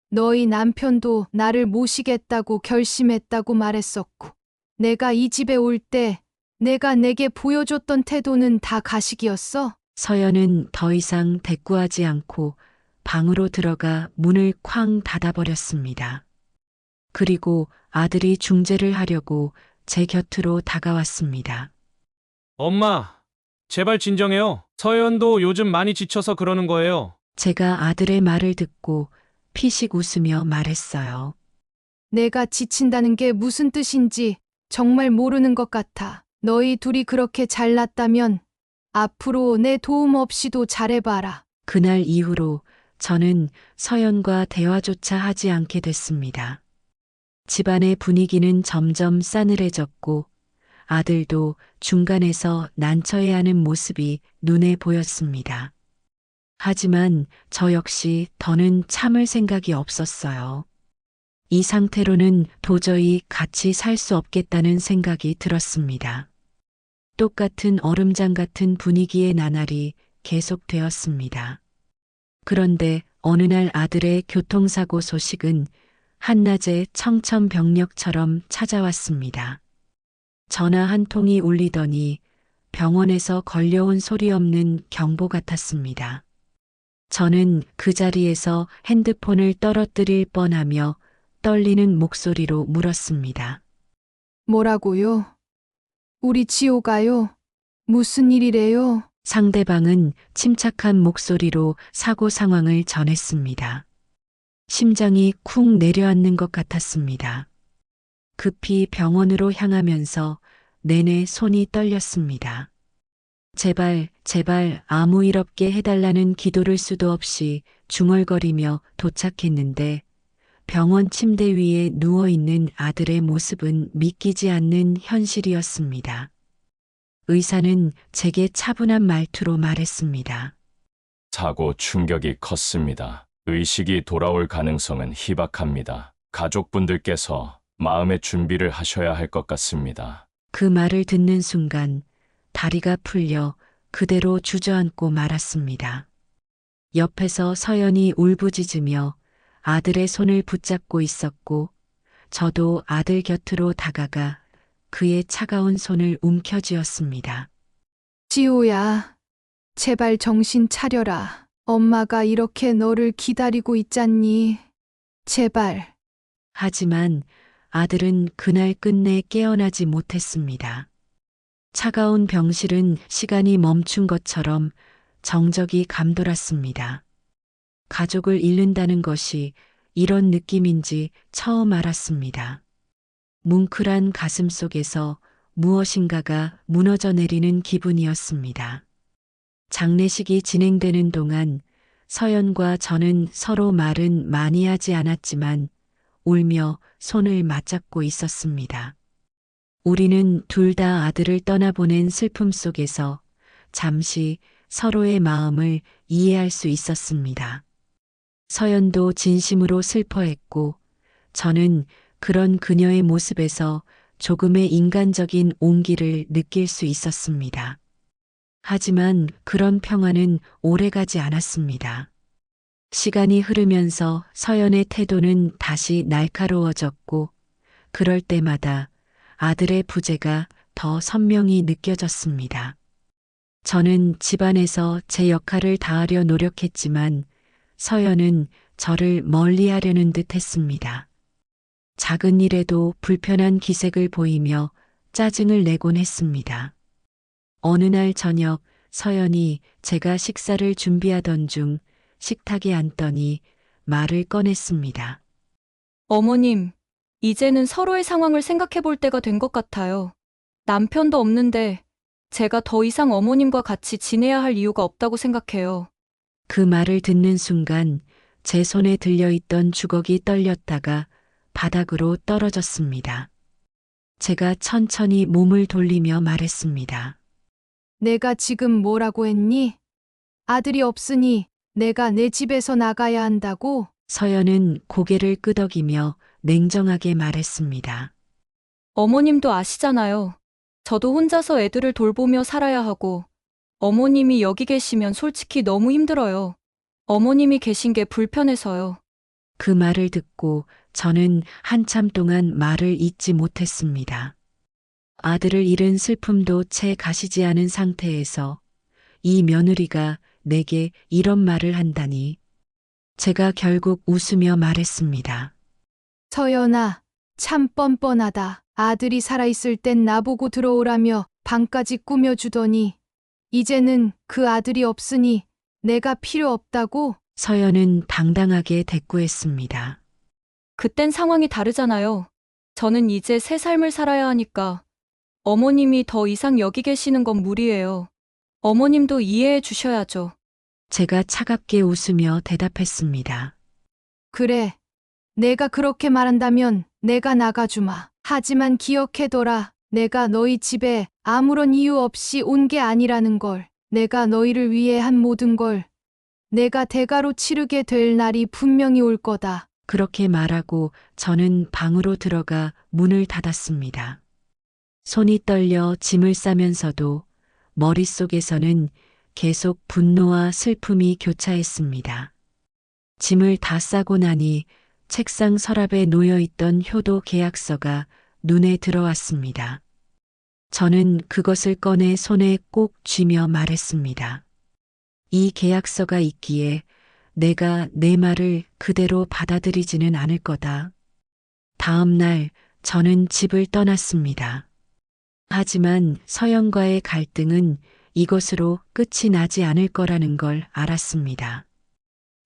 너희 남편도 나를 모시겠다고 결심했다고 말했었고, 내가 이 집에 올 때 내가 내게 보여줬던 태도는 다 가식이었어? 서연은 더 이상 대꾸하지 않고 방으로 들어가 문을 쾅 닫아버렸습니다. 그리고 아들이 중재를 하려고 제 곁으로 다가왔습니다. 엄마, 제발 진정해요. 서연도 요즘 많이 지쳐서 그러는 거예요. 제가 아들의 말을 듣고 피식 웃으며 말했어요. 내가 지친다는 게 무슨 뜻인지 정말 모르는 것 같아. 너희 둘이 그렇게 잘났다면 앞으로 내 도움 없이도 잘해봐라. 그날 이후로 저는 서연과 대화조차 하지 않게 됐습니다. 집안의 분위기는 점점 싸늘해졌고 아들도 중간에서 난처해하는 모습이 눈에 보였습니다. 하지만 저 역시 더는 참을 생각이 없었어요. 이 상태로는 도저히 같이 살 수 없겠다는 생각이 들었습니다. 똑같은 얼음장 같은 분위기의 나날이 계속되었습니다. 그런데 어느 날 아들의 교통사고 소식은 한낮에 청천벽력처럼 찾아왔습니다. 전화 한 통이 울리더니 병원에서 걸려온 소리 없는 경보 같았습니다. 저는 그 자리에서 핸드폰을 떨어뜨릴 뻔하며 떨리는 목소리로 물었습니다. 뭐라고요? 우리 지호가요? 무슨 일이래요? 상대방은 침착한 목소리로 사고 상황을 전했습니다. 심장이 쿵 내려앉는 것 같았습니다. 급히 병원으로 향하면서 내내 손이 떨렸습니다. 제발, 제발 아무 일 없게 해달라는 기도를 수도 없이 중얼거리며 도착했는데 병원 침대 위에 누워있는 아들의 모습은 믿기지 않는 현실이었습니다. 의사는 제게 차분한 말투로 말했습니다. 사고 충격이 컸습니다. 의식이 돌아올 가능성은 희박합니다. 가족분들께서 마음의 준비를 하셔야 할 것 같습니다. 그 말을 듣는 순간 다리가 풀려 그대로 주저앉고 말았습니다. 옆에서 서연이 울부짖으며 아들의 손을 붙잡고 있었고 저도 아들 곁으로 다가가 그의 차가운 손을 움켜쥐었습니다. 지호야, 제발 정신 차려라. 엄마가 이렇게 너를 기다리고 있잖니. 제발. 하지만 아들은 그날 끝내 깨어나지 못했습니다. 차가운 병실은 시간이 멈춘 것처럼 정적이 감돌았습니다. 가족을 잃는다는 것이 이런 느낌인지 처음 알았습니다. 뭉클한 가슴 속에서 무엇인가가 무너져 내리는 기분이었습니다. 장례식이 진행되는 동안 서연과 저는 서로 말은 많이 하지 않았지만 울며 손을 맞잡고 있었습니다. 우리는 둘 다 아들을 떠나보낸 슬픔 속에서 잠시 서로의 마음을 이해할 수 있었습니다. 서연도 진심으로 슬퍼했고 저는 그런 그녀의 모습에서 조금의 인간적인 온기를 느낄 수 있었습니다. 하지만 그런 평화는 오래가지 않았습니다. 시간이 흐르면서 서연의 태도는 다시 날카로워졌고 그럴 때마다 아들의 부재가 더 선명히 느껴졌습니다. 저는 집안에서 제 역할을 다하려 노력했지만 서연은 저를 멀리하려는 듯 했습니다. 작은 일에도 불편한 기색을 보이며 짜증을 내곤 했습니다. 어느 날 저녁 서연이 제가 식사를 준비하던 중 식탁에 앉더니 말을 꺼냈습니다. 어머님, 이제는 서로의 상황을 생각해 볼 때가 된 것 같아요. 남편도 없는데 제가 더 이상 어머님과 같이 지내야 할 이유가 없다고 생각해요. 그 말을 듣는 순간 제 손에 들려있던 주걱이 떨렸다가 바닥으로 떨어졌습니다. 제가 천천히 몸을 돌리며 말했습니다. 내가 지금 뭐라고 했니? 아들이 없으니 내가 내 집에서 나가야 한다고? 서연은 고개를 끄덕이며 냉정하게 말했습니다. 어머님도 아시잖아요. 저도 혼자서 애들을 돌보며 살아야 하고, 어머님이 여기 계시면 솔직히 너무 힘들어요. 어머님이 계신 게 불편해서요. 그 말을 듣고 저는 한참 동안 말을 잇지 못했습니다. 아들을 잃은 슬픔도 채 가시지 않은 상태에서 이 며느리가 내게 이런 말을 한다니. 제가 결국 웃으며 말했습니다. 서연아, 참 뻔뻔하다. 아들이 살아있을 땐 나보고 들어오라며 방까지 꾸며주더니 이제는 그 아들이 없으니 내가 필요 없다고? 서연은 당당하게 대꾸했습니다. 그땐 상황이 다르잖아요. 저는 이제 새 삶을 살아야 하니까 어머님이 더 이상 여기 계시는 건 무리예요. 어머님도 이해해 주셔야죠. 제가 차갑게 웃으며 대답했습니다. 그래. 내가 그렇게 말한다면 내가 나가주마. 하지만 기억해둬라. 내가 너희 집에 아무런 이유 없이 온 게 아니라는 걸. 내가 너희를 위해 한 모든 걸 내가 대가로 치르게 될 날이 분명히 올 거다. 그렇게 말하고 저는 방으로 들어가 문을 닫았습니다. 손이 떨려 짐을 싸면서도 머릿속에서는 계속 분노와 슬픔이 교차했습니다. 짐을 다 싸고 나니 책상 서랍에 놓여있던 효도 계약서가 눈에 들어왔습니다. 저는 그것을 꺼내 손에 꼭 쥐며 말했습니다. 이 계약서가 있기에 내가 내 말을 그대로 받아들이지는 않을 거다. 다음 날 저는 집을 떠났습니다. 하지만 서연과의 갈등은 이것으로 끝이 나지 않을 거라는 걸 알았습니다.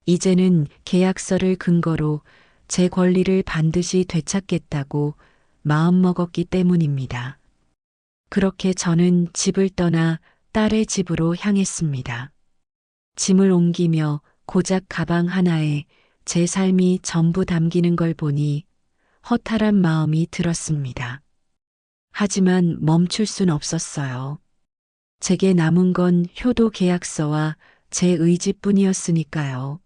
이제는 계약서를 근거로 제 권리를 반드시 되찾겠다고 마음먹었기 때문입니다. 그렇게 저는 집을 떠나 딸의 집으로 향했습니다. 짐을 옮기며 고작 가방 하나에 제 삶이 전부 담기는 걸 보니 허탈한 마음이 들었습니다. 하지만 멈출 순 없었어요. 제게 남은 건 효도 계약서와 제 의지뿐이었으니까요.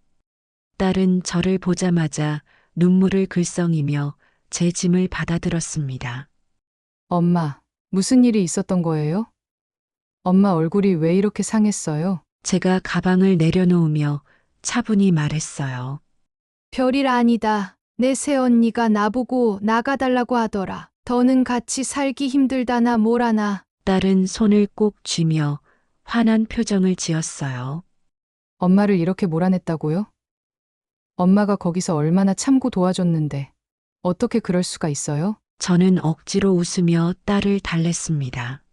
딸은 저를 보자마자 눈물을 글썽이며 제 짐을 받아들었습니다. 엄마, 무슨 일이 있었던 거예요? 엄마 얼굴이 왜 이렇게 상했어요? 제가 가방을 내려놓으며 차분히 말했어요. 별일 아니다. 내 새언니가 나보고 나가달라고 하더라. 더는 같이 살기 힘들다나 뭐라나. 딸은 손을 꼭 쥐며 화난 표정을 지었어요. 엄마를 이렇게 몰아냈다고요? 엄마가 거기서 얼마나 참고 도와줬는데 어떻게 그럴 수가 있어요? 저는 억지로 웃으며 딸을 달랬습니다.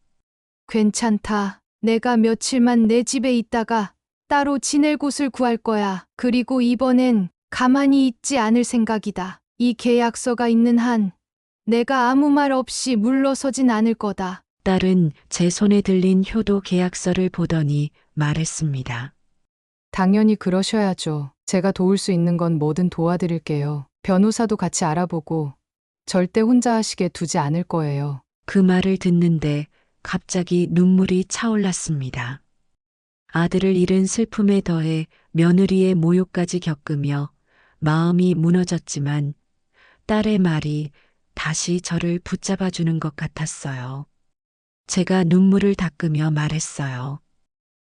괜찮다. 내가 며칠만 내 집에 있다가 따로 지낼 곳을 구할 거야. 그리고 이번엔 가만히 있지 않을 생각이다. 이 계약서가 있는 한 내가 아무 말 없이 물러서진 않을 거다. 딸은 제 손에 들린 효도 계약서를 보더니 말했습니다. 당연히 그러셔야죠. 제가 도울 수 있는 건 뭐든 도와드릴게요. 변호사도 같이 알아보고 절대 혼자 하시게 두지 않을 거예요. 그 말을 듣는데 갑자기 눈물이 차올랐습니다. 아들을 잃은 슬픔에 더해 며느리의 모욕까지 겪으며 마음이 무너졌지만 딸의 말이 다시 저를 붙잡아주는 것 같았어요. 제가 눈물을 닦으며 말했어요.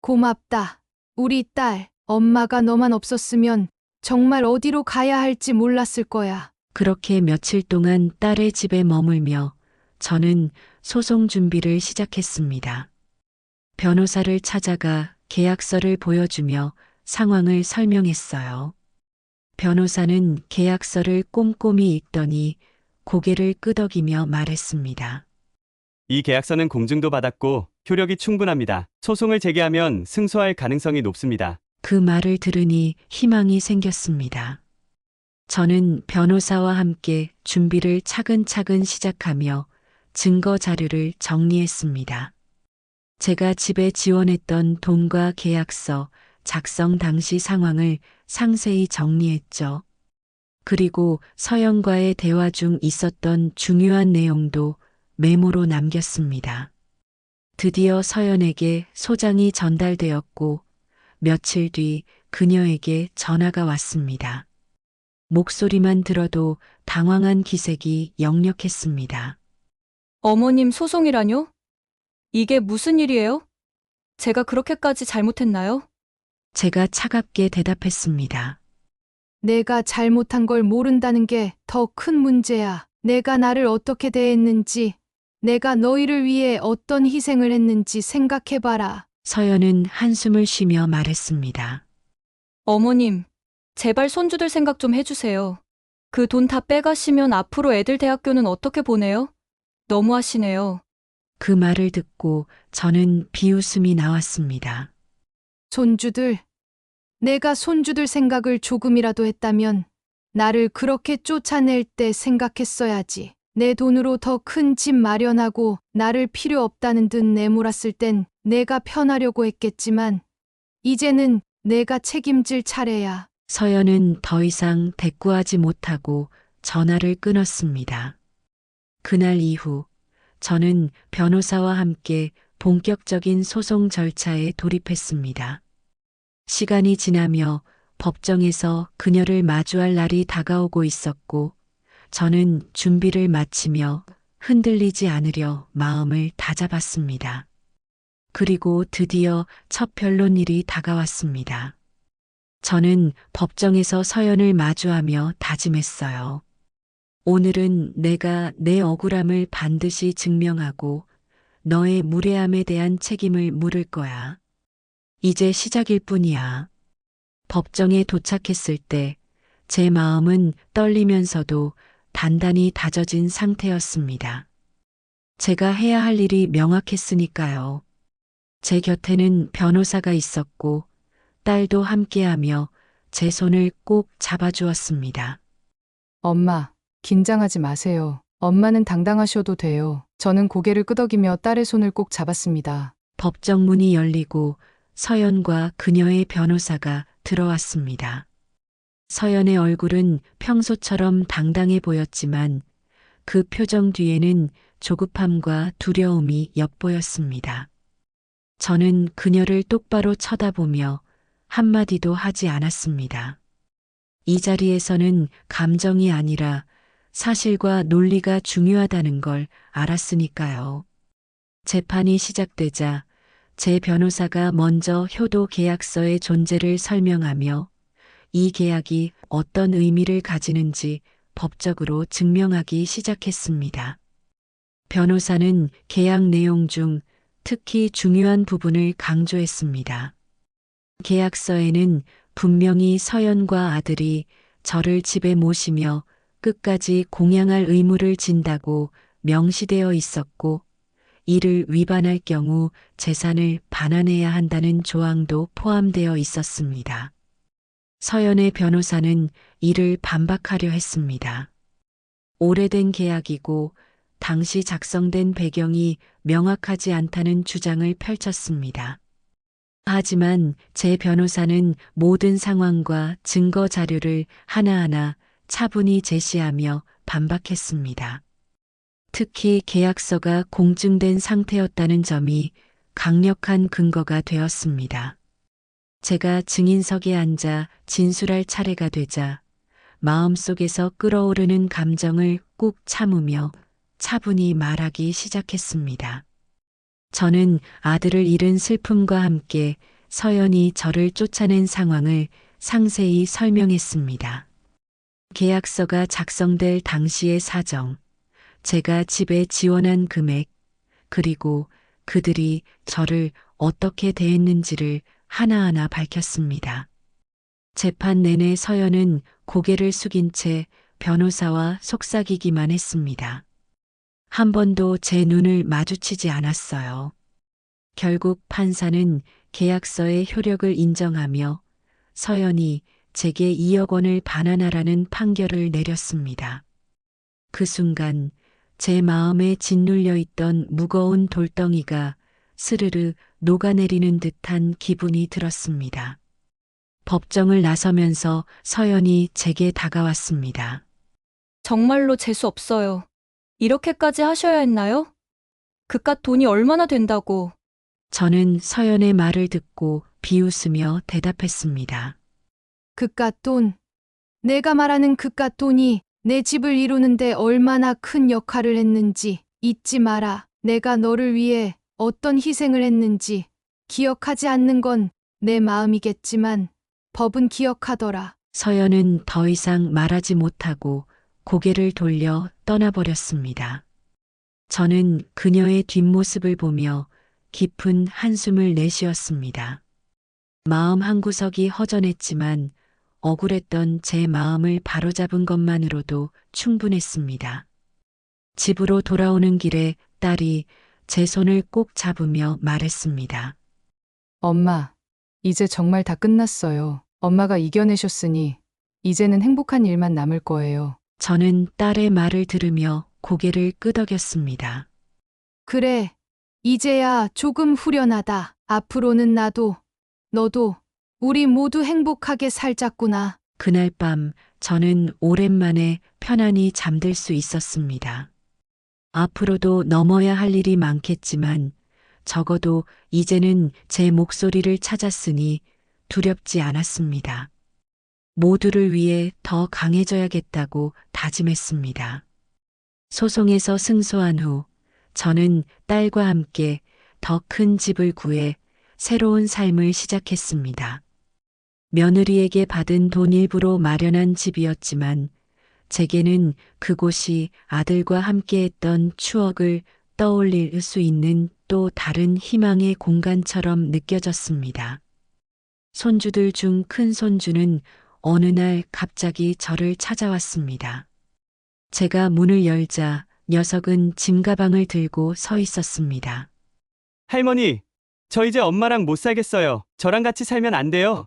고맙다. 우리 딸, 엄마가 너만 없었으면 정말 어디로 가야 할지 몰랐을 거야. 그렇게 며칠 동안 딸의 집에 머물며 저는 소송 준비를 시작했습니다. 변호사를 찾아가 계약서를 보여주며 상황을 설명했어요. 변호사는 계약서를 꼼꼼히 읽더니 고개를 끄덕이며 말했습니다. 이 계약서는 공증도 받았고 효력이 충분합니다. 소송을 제기하면 승소할 가능성이 높습니다. 그 말을 들으니 희망이 생겼습니다. 저는 변호사와 함께 준비를 차근차근 시작하며 증거 자료를 정리했습니다. 제가 집에 지원했던 돈과 계약서, 작성 당시 상황을 상세히 정리했죠. 그리고 서연과의 대화 중 있었던 중요한 내용도 메모로 남겼습니다. 드디어 서연에게 소장이 전달되었고 며칠 뒤 그녀에게 전화가 왔습니다. 목소리만 들어도 당황한 기색이 역력했습니다. 어머님 소송이라뇨? 이게 무슨 일이에요? 제가 그렇게까지 잘못했나요? 제가 차갑게 대답했습니다. 내가 잘못한 걸 모른다는 게 더 큰 문제야. 내가 나를 어떻게 대했는지, 내가 너희를 위해 어떤 희생을 했는지 생각해봐라. 서연은 한숨을 쉬며 말했습니다. 어머님, 제발 손주들 생각 좀 해주세요. 그 돈 다 빼가시면 앞으로 애들 대학교는 어떻게 보내요? 너무하시네요. 그 말을 듣고 저는 비웃음이 나왔습니다. 손주들, 내가 손주들 생각을 조금이라도 했다면 나를 그렇게 쫓아낼 때 생각했어야지. 내 돈으로 더 큰 집 마련하고 나를 필요 없다는 듯 내몰았을 땐 내가 편하려고 했겠지만 이제는 내가 책임질 차례야. 서연은 더 이상 대꾸하지 못하고 전화를 끊었습니다. 그날 이후 저는 변호사와 함께 본격적인 소송 절차에 돌입했습니다. 시간이 지나며 법정에서 그녀를 마주할 날이 다가오고 있었고 저는 준비를 마치며 흔들리지 않으려 마음을 다잡았습니다. 그리고 드디어 첫 변론일이 다가왔습니다. 저는 법정에서 서연을 마주하며 다짐했어요. 오늘은 내가 내 억울함을 반드시 증명하고 너의 무례함에 대한 책임을 물을 거야. 이제 시작일 뿐이야. 법정에 도착했을 때 제 마음은 떨리면서도 단단히 다져진 상태였습니다. 제가 해야 할 일이 명확했으니까요. 제 곁에는 변호사가 있었고 딸도 함께하며 제 손을 꼭 잡아주었습니다. 엄마, 긴장하지 마세요. 엄마는 당당하셔도 돼요. 저는 고개를 끄덕이며 딸의 손을 꼭 잡았습니다. 법정 문이 열리고 서연과 그녀의 변호사가 들어왔습니다. 서연의 얼굴은 평소처럼 당당해 보였지만 그 표정 뒤에는 조급함과 두려움이 엿보였습니다. 저는 그녀를 똑바로 쳐다보며 한마디도 하지 않았습니다. 이 자리에서는 감정이 아니라 사실과 논리가 중요하다는 걸 알았으니까요. 재판이 시작되자 제 변호사가 먼저 효도 계약서의 존재를 설명하며 이 계약이 어떤 의미를 가지는지 법적으로 증명하기 시작했습니다. 변호사는 계약 내용 중 특히 중요한 부분을 강조했습니다. 계약서에는 분명히 서연과 아들이 저를 집에 모시며 끝까지 공양할 의무를 진다고 명시되어 있었고 이를 위반할 경우 재산을 반환해야 한다는 조항도 포함되어 있었습니다. 서연의 변호사는 이를 반박하려 했습니다. 오래된 계약이고 당시 작성된 배경이 명확하지 않다는 주장을 펼쳤습니다. 하지만 제 변호사는 모든 상황과 증거 자료를 하나하나 차분히 제시하며 반박했습니다. 특히 계약서가 공증된 상태였다는 점이 강력한 근거가 되었습니다. 제가 증인석에 앉아 진술할 차례가 되자 마음속에서 끓어오르는 감정을 꾹 참으며 차분히 말하기 시작했습니다. 저는 아들을 잃은 슬픔과 함께 서연이 저를 쫓아낸 상황을 상세히 설명했습니다. 계약서가 작성될 당시의 사정, 제가 집에 지원한 금액, 그리고 그들이 저를 어떻게 대했는지를 하나하나 밝혔습니다. 재판 내내 서연은 고개를 숙인 채 변호사와 속삭이기만 했습니다. 한 번도 제 눈을 마주치지 않았어요. 결국 판사는 계약서의 효력을 인정하며 서연이 제게 2억 원을 반환하라는 판결을 내렸습니다. 그 순간 제 마음에 짓눌려 있던 무거운 돌덩이가 스르르 녹아내리는 듯한 기분이 들었습니다. 법정을 나서면서 서연이 제게 다가왔습니다. 정말로 재수 없어요. 이렇게까지 하셔야 했나요? 그깟 돈이 얼마나 된다고. 저는 서연의 말을 듣고 비웃으며 대답했습니다. 그깟 돈. 내가 말하는 그깟 돈이 내 집을 이루는데 얼마나 큰 역할을 했는지 잊지 마라. 내가 너를 위해 어떤 희생을 했는지 기억하지 않는 건 내 마음이겠지만 법은 기억하더라. 서연은 더 이상 말하지 못하고 고개를 돌려 떠나버렸습니다. 저는 그녀의 뒷모습을 보며 깊은 한숨을 내쉬었습니다. 마음 한구석이 허전했지만 억울했던 제 마음을 바로잡은 것만으로도 충분했습니다. 집으로 돌아오는 길에 딸이 제 손을 꼭 잡으며 말했습니다. 엄마, 이제 정말 다 끝났어요. 엄마가 이겨내셨으니 이제는 행복한 일만 남을 거예요. 저는 딸의 말을 들으며 고개를 끄덕였습니다. 그래, 이제야 조금 후련하다. 앞으로는 나도, 너도, 우리 모두 행복하게 살자꾸나. 그날 밤 저는 오랜만에 편안히 잠들 수 있었습니다. 앞으로도 넘어야 할 일이 많겠지만 적어도 이제는 제 목소리를 찾았으니 두렵지 않았습니다. 모두를 위해 더 강해져야겠다고 다짐했습니다. 소송에서 승소한 후 저는 딸과 함께 더 큰 집을 구해 새로운 삶을 시작했습니다. 며느리에게 받은 돈 일부로 마련한 집이었지만 제게는 그곳이 아들과 함께했던 추억을 떠올릴 수 있는 또 다른 희망의 공간처럼 느껴졌습니다. 손주들 중 큰 손주는 어느 날 갑자기 저를 찾아왔습니다. 제가 문을 열자 녀석은 짐가방을 들고 서 있었습니다. 할머니, 저 이제 엄마랑 못 살겠어요. 저랑 같이 살면 안 돼요.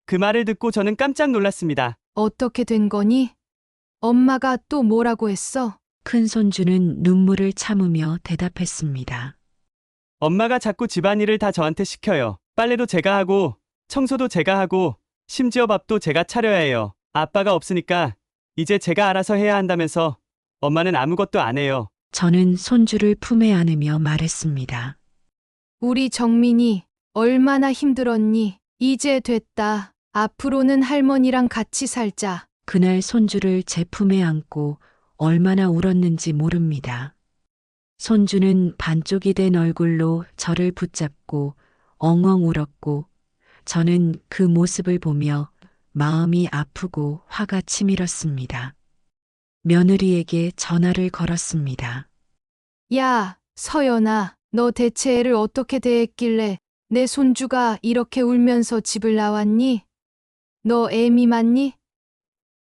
그 말을 듣고 저는 깜짝 놀랐습니다. 어떻게 된 거니? 엄마가 또 뭐라고 했어? 큰 손주는 눈물을 참으며 대답했습니다. 엄마가 자꾸 집안일을 다 저한테 시켜요. 빨래도 제가 하고, 청소도 제가 하고, 심지어 밥도 제가 차려야 해요. 아빠가 없으니까 이제 제가 알아서 해야 한다면서 엄마는 아무것도 안 해요. 저는 손주를 품에 안으며 말했습니다. 우리 정민이 얼마나 힘들었니? 이제 됐다. 앞으로는 할머니랑 같이 살자. 그날 손주를 제 품에 안고 얼마나 울었는지 모릅니다. 손주는 반쪽이 된 얼굴로 저를 붙잡고 엉엉 울었고 저는 그 모습을 보며 마음이 아프고 화가 치밀었습니다. 며느리에게 전화를 걸었습니다. 야, 서연아, 너 대체 애를 어떻게 대했길래 내 손주가 이렇게 울면서 집을 나왔니? 너 애미 맞니?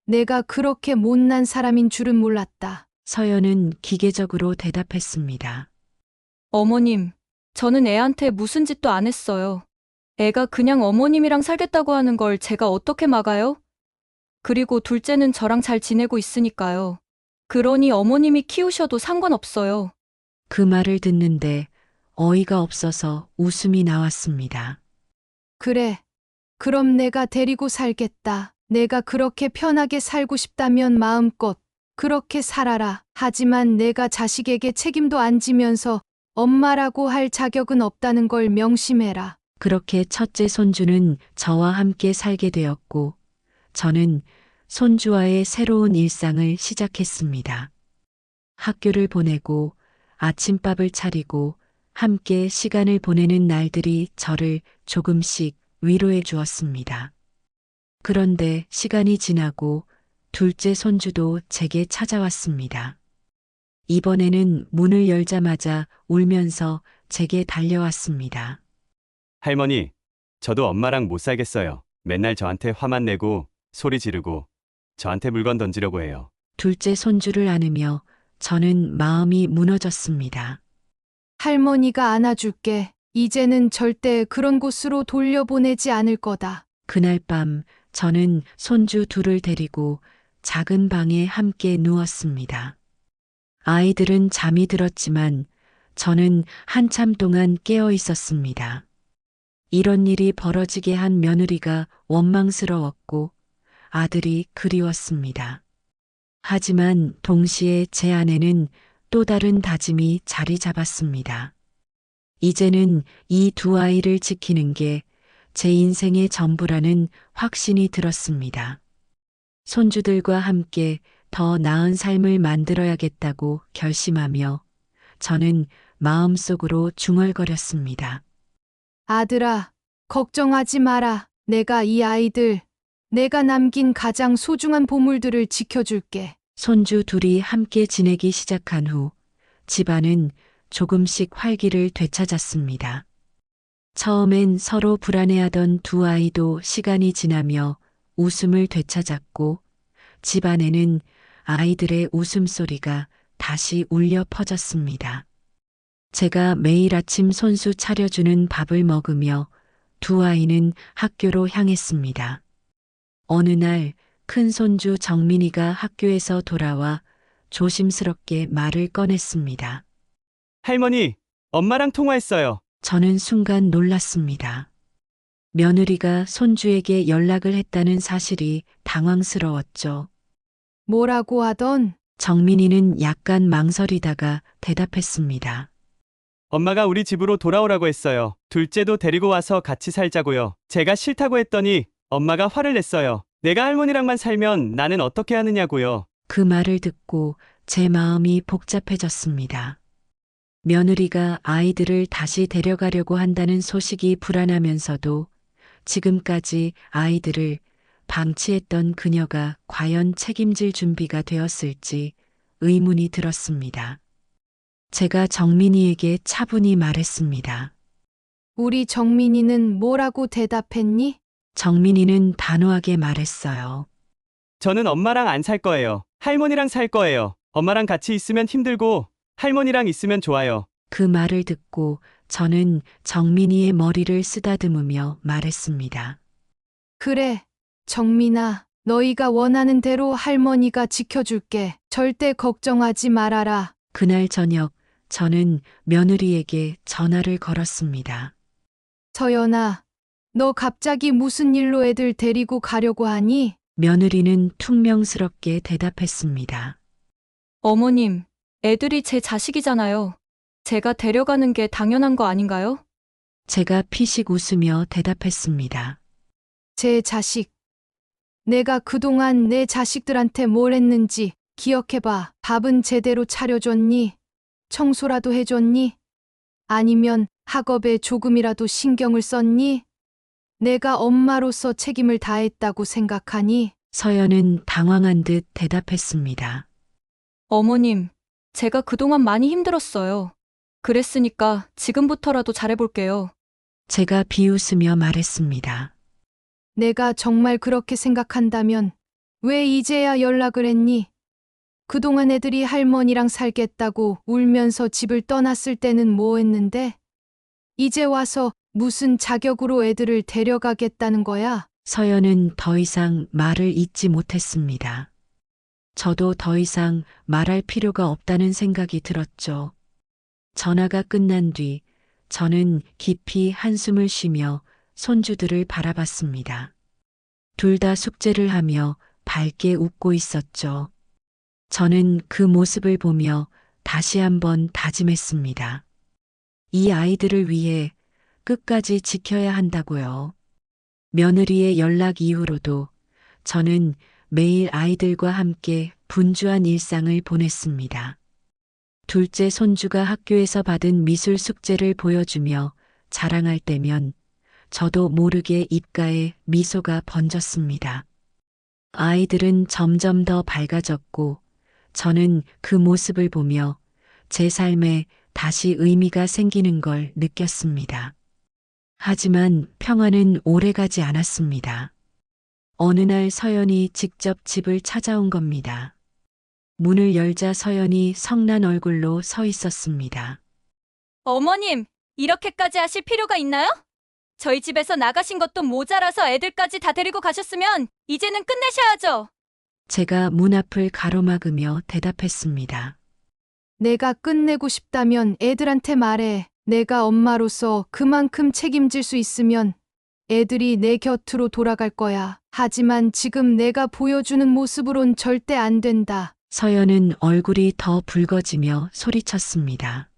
내가 그렇게 못난 사람인 줄은 몰랐다. 서연은 기계적으로 대답했습니다. 어머님, 저는 애한테 무슨 짓도 안 했어요. 애가 그냥 어머님이랑 살겠다고 하는 걸 제가 어떻게 막아요? 그리고 둘째는 저랑 잘 지내고 있으니까요. 그러니 어머님이 키우셔도 상관없어요. 그 말을 듣는데 어이가 없어서 웃음이 나왔습니다. 그래. 그럼 내가 데리고 살겠다. 내가 그렇게 편하게 살고 싶다면 마음껏 그렇게 살아라. 하지만 내가 자식에게 책임도 안 지면서 엄마라고 할 자격은 없다는 걸 명심해라. 그렇게 첫째 손주는 저와 함께 살게 되었고 저는 손주와의 새로운 일상을 시작했습니다. 학교를 보내고 아침밥을 차리고 함께 시간을 보내는 날들이 저를 조금씩 위로해 주었습니다. 그런데 시간이 지나고 둘째 손주도 제게 찾아왔습니다. 이번에는 문을 열자마자 울면서 제게 달려왔습니다. 할머니, 저도 엄마랑 못 살겠어요. 맨날 저한테 화만 내고 소리 지르고 저한테 물건 던지려고 해요. 둘째 손주를 안으며 저는 마음이 무너졌습니다. 할머니가 안아줄게. 이제는 절대 그런 곳으로 돌려보내지 않을 거다. 그날 밤 저는 손주 둘을 데리고 작은 방에 함께 누웠습니다. 아이들은 잠이 들었지만 저는 한참 동안 깨어 있었습니다. 이런 일이 벌어지게 한 며느리가 원망스러웠고 아들이 그리웠습니다. 하지만 동시에 제 안에는 또 다른 다짐이 자리 잡았습니다. 이제는 이 두 아이를 지키는 게 제 인생의 전부라는 확신이 들었습니다. 손주들과 함께 더 나은 삶을 만들어야겠다고 결심하며 저는 마음속으로 중얼거렸습니다. 아들아, 걱정하지 마라. 내가 이 아이들, 내가 남긴 가장 소중한 보물들을 지켜줄게. 손주 둘이 함께 지내기 시작한 후 집안은 조금씩 활기를 되찾았습니다. 처음엔 서로 불안해하던 두 아이도 시간이 지나며 웃음을 되찾았고 집안에는 아이들의 웃음소리가 다시 울려 퍼졌습니다. 제가 매일 아침 손수 차려주는 밥을 먹으며 두 아이는 학교로 향했습니다. 어느 날 큰 손주 정민이가 학교에서 돌아와 조심스럽게 말을 꺼냈습니다. 할머니, 엄마랑 통화했어요. 저는 순간 놀랐습니다. 며느리가 손주에게 연락을 했다는 사실이 당황스러웠죠. 뭐라고 하던? 정민이는 약간 망설이다가 대답했습니다. 엄마가 우리 집으로 돌아오라고 했어요. 둘째도 데리고 와서 같이 살자고요. 제가 싫다고 했더니 엄마가 화를 냈어요. 내가 할머니랑만 살면 나는 어떻게 하느냐고요. 그 말을 듣고 제 마음이 복잡해졌습니다. 며느리가 아이들을 다시 데려가려고 한다는 소식이 불안하면서도 지금까지 아이들을 방치했던 그녀가 과연 책임질 준비가 되었을지 의문이 들었습니다. 제가 정민이에게 차분히 말했습니다. 우리 정민이는 뭐라고 대답했니? 정민이는 단호하게 말했어요. 저는 엄마랑 안 살 거예요. 할머니랑 살 거예요. 엄마랑 같이 있으면 힘들고 할머니랑 있으면 좋아요. 그 말을 듣고 저는 정민이의 머리를 쓰다듬으며 말했습니다. 그래, 정민아, 너희가 원하는 대로 할머니가 지켜줄게. 절대 걱정하지 말아라. 그날 저녁 저는 며느리에게 전화를 걸었습니다. 서연아, 너 갑자기 무슨 일로 애들 데리고 가려고 하니? 며느리는 퉁명스럽게 대답했습니다. 어머님, 애들이 제 자식이잖아요. 제가 데려가는 게 당연한 거 아닌가요? 제가 피식 웃으며 대답했습니다. 제 자식. 내가 그동안 내 자식들한테 뭘 했는지 기억해봐. 밥은 제대로 차려줬니? 청소라도 해줬니? 아니면 학업에 조금이라도 신경을 썼니? 내가 엄마로서 책임을 다했다고 생각하니? 서연은 당황한 듯 대답했습니다. 어머님, 제가 그동안 많이 힘들었어요. 그랬으니까 지금부터라도 잘해볼게요. 제가 비웃으며 말했습니다. 내가 정말 그렇게 생각한다면 왜 이제야 연락을 했니? 그동안 애들이 할머니랑 살겠다고 울면서 집을 떠났을 때는 뭐 했는데? 이제 와서 무슨 자격으로 애들을 데려가겠다는 거야? 서연은 더 이상 말을 잇지 못했습니다. 저도 더 이상 말할 필요가 없다는 생각이 들었죠. 전화가 끝난 뒤 저는 깊이 한숨을 쉬며 손주들을 바라봤습니다. 둘 다 숙제를 하며 밝게 웃고 있었죠. 저는 그 모습을 보며 다시 한번 다짐했습니다. 이 아이들을 위해 끝까지 지켜야 한다고요. 며느리의 연락 이후로도 저는 매일 아이들과 함께 분주한 일상을 보냈습니다. 둘째 손주가 학교에서 받은 미술 숙제를 보여주며 자랑할 때면 저도 모르게 입가에 미소가 번졌습니다. 아이들은 점점 더 밝아졌고 저는 그 모습을 보며 제 삶에 다시 의미가 생기는 걸 느꼈습니다. 하지만 평화는 오래가지 않았습니다. 어느 날 서연이 직접 집을 찾아온 겁니다. 문을 열자 서연이 성난 얼굴로 서 있었습니다. 어머님, 이렇게까지 하실 필요가 있나요? 저희 집에서 나가신 것도 모자라서 애들까지 다 데리고 가셨으면 이제는 끝내셔야죠. 제가 문 앞을 가로막으며 대답했습니다. 내가 끝내고 싶다면 애들한테 말해. 내가 엄마로서 그만큼 책임질 수 있으면 애들이 내 곁으로 돌아갈 거야. 하지만 지금 내가 보여주는 모습으론 절대 안 된다. 서연은 얼굴이 더 붉어지며 소리쳤습니다.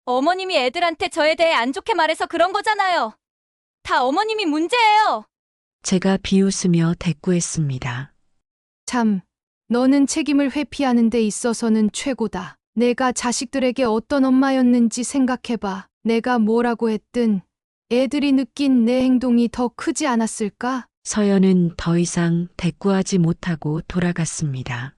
어머님이 애들한테 저에 대해 안 좋게 말해서 그런 거잖아요. 다 어머님이 문제예요. 제가 비웃으며 대꾸했습니다. 참, 너는 책임을 회피하는 데 있어서는 최고다. 내가 자식들에게 어떤 엄마였는지 생각해봐. 내가 뭐라고 했든 애들이 느낀 내 행동이 더 크지 않았을까? 서연은 더 이상 대꾸하지 못하고 돌아갔습니다.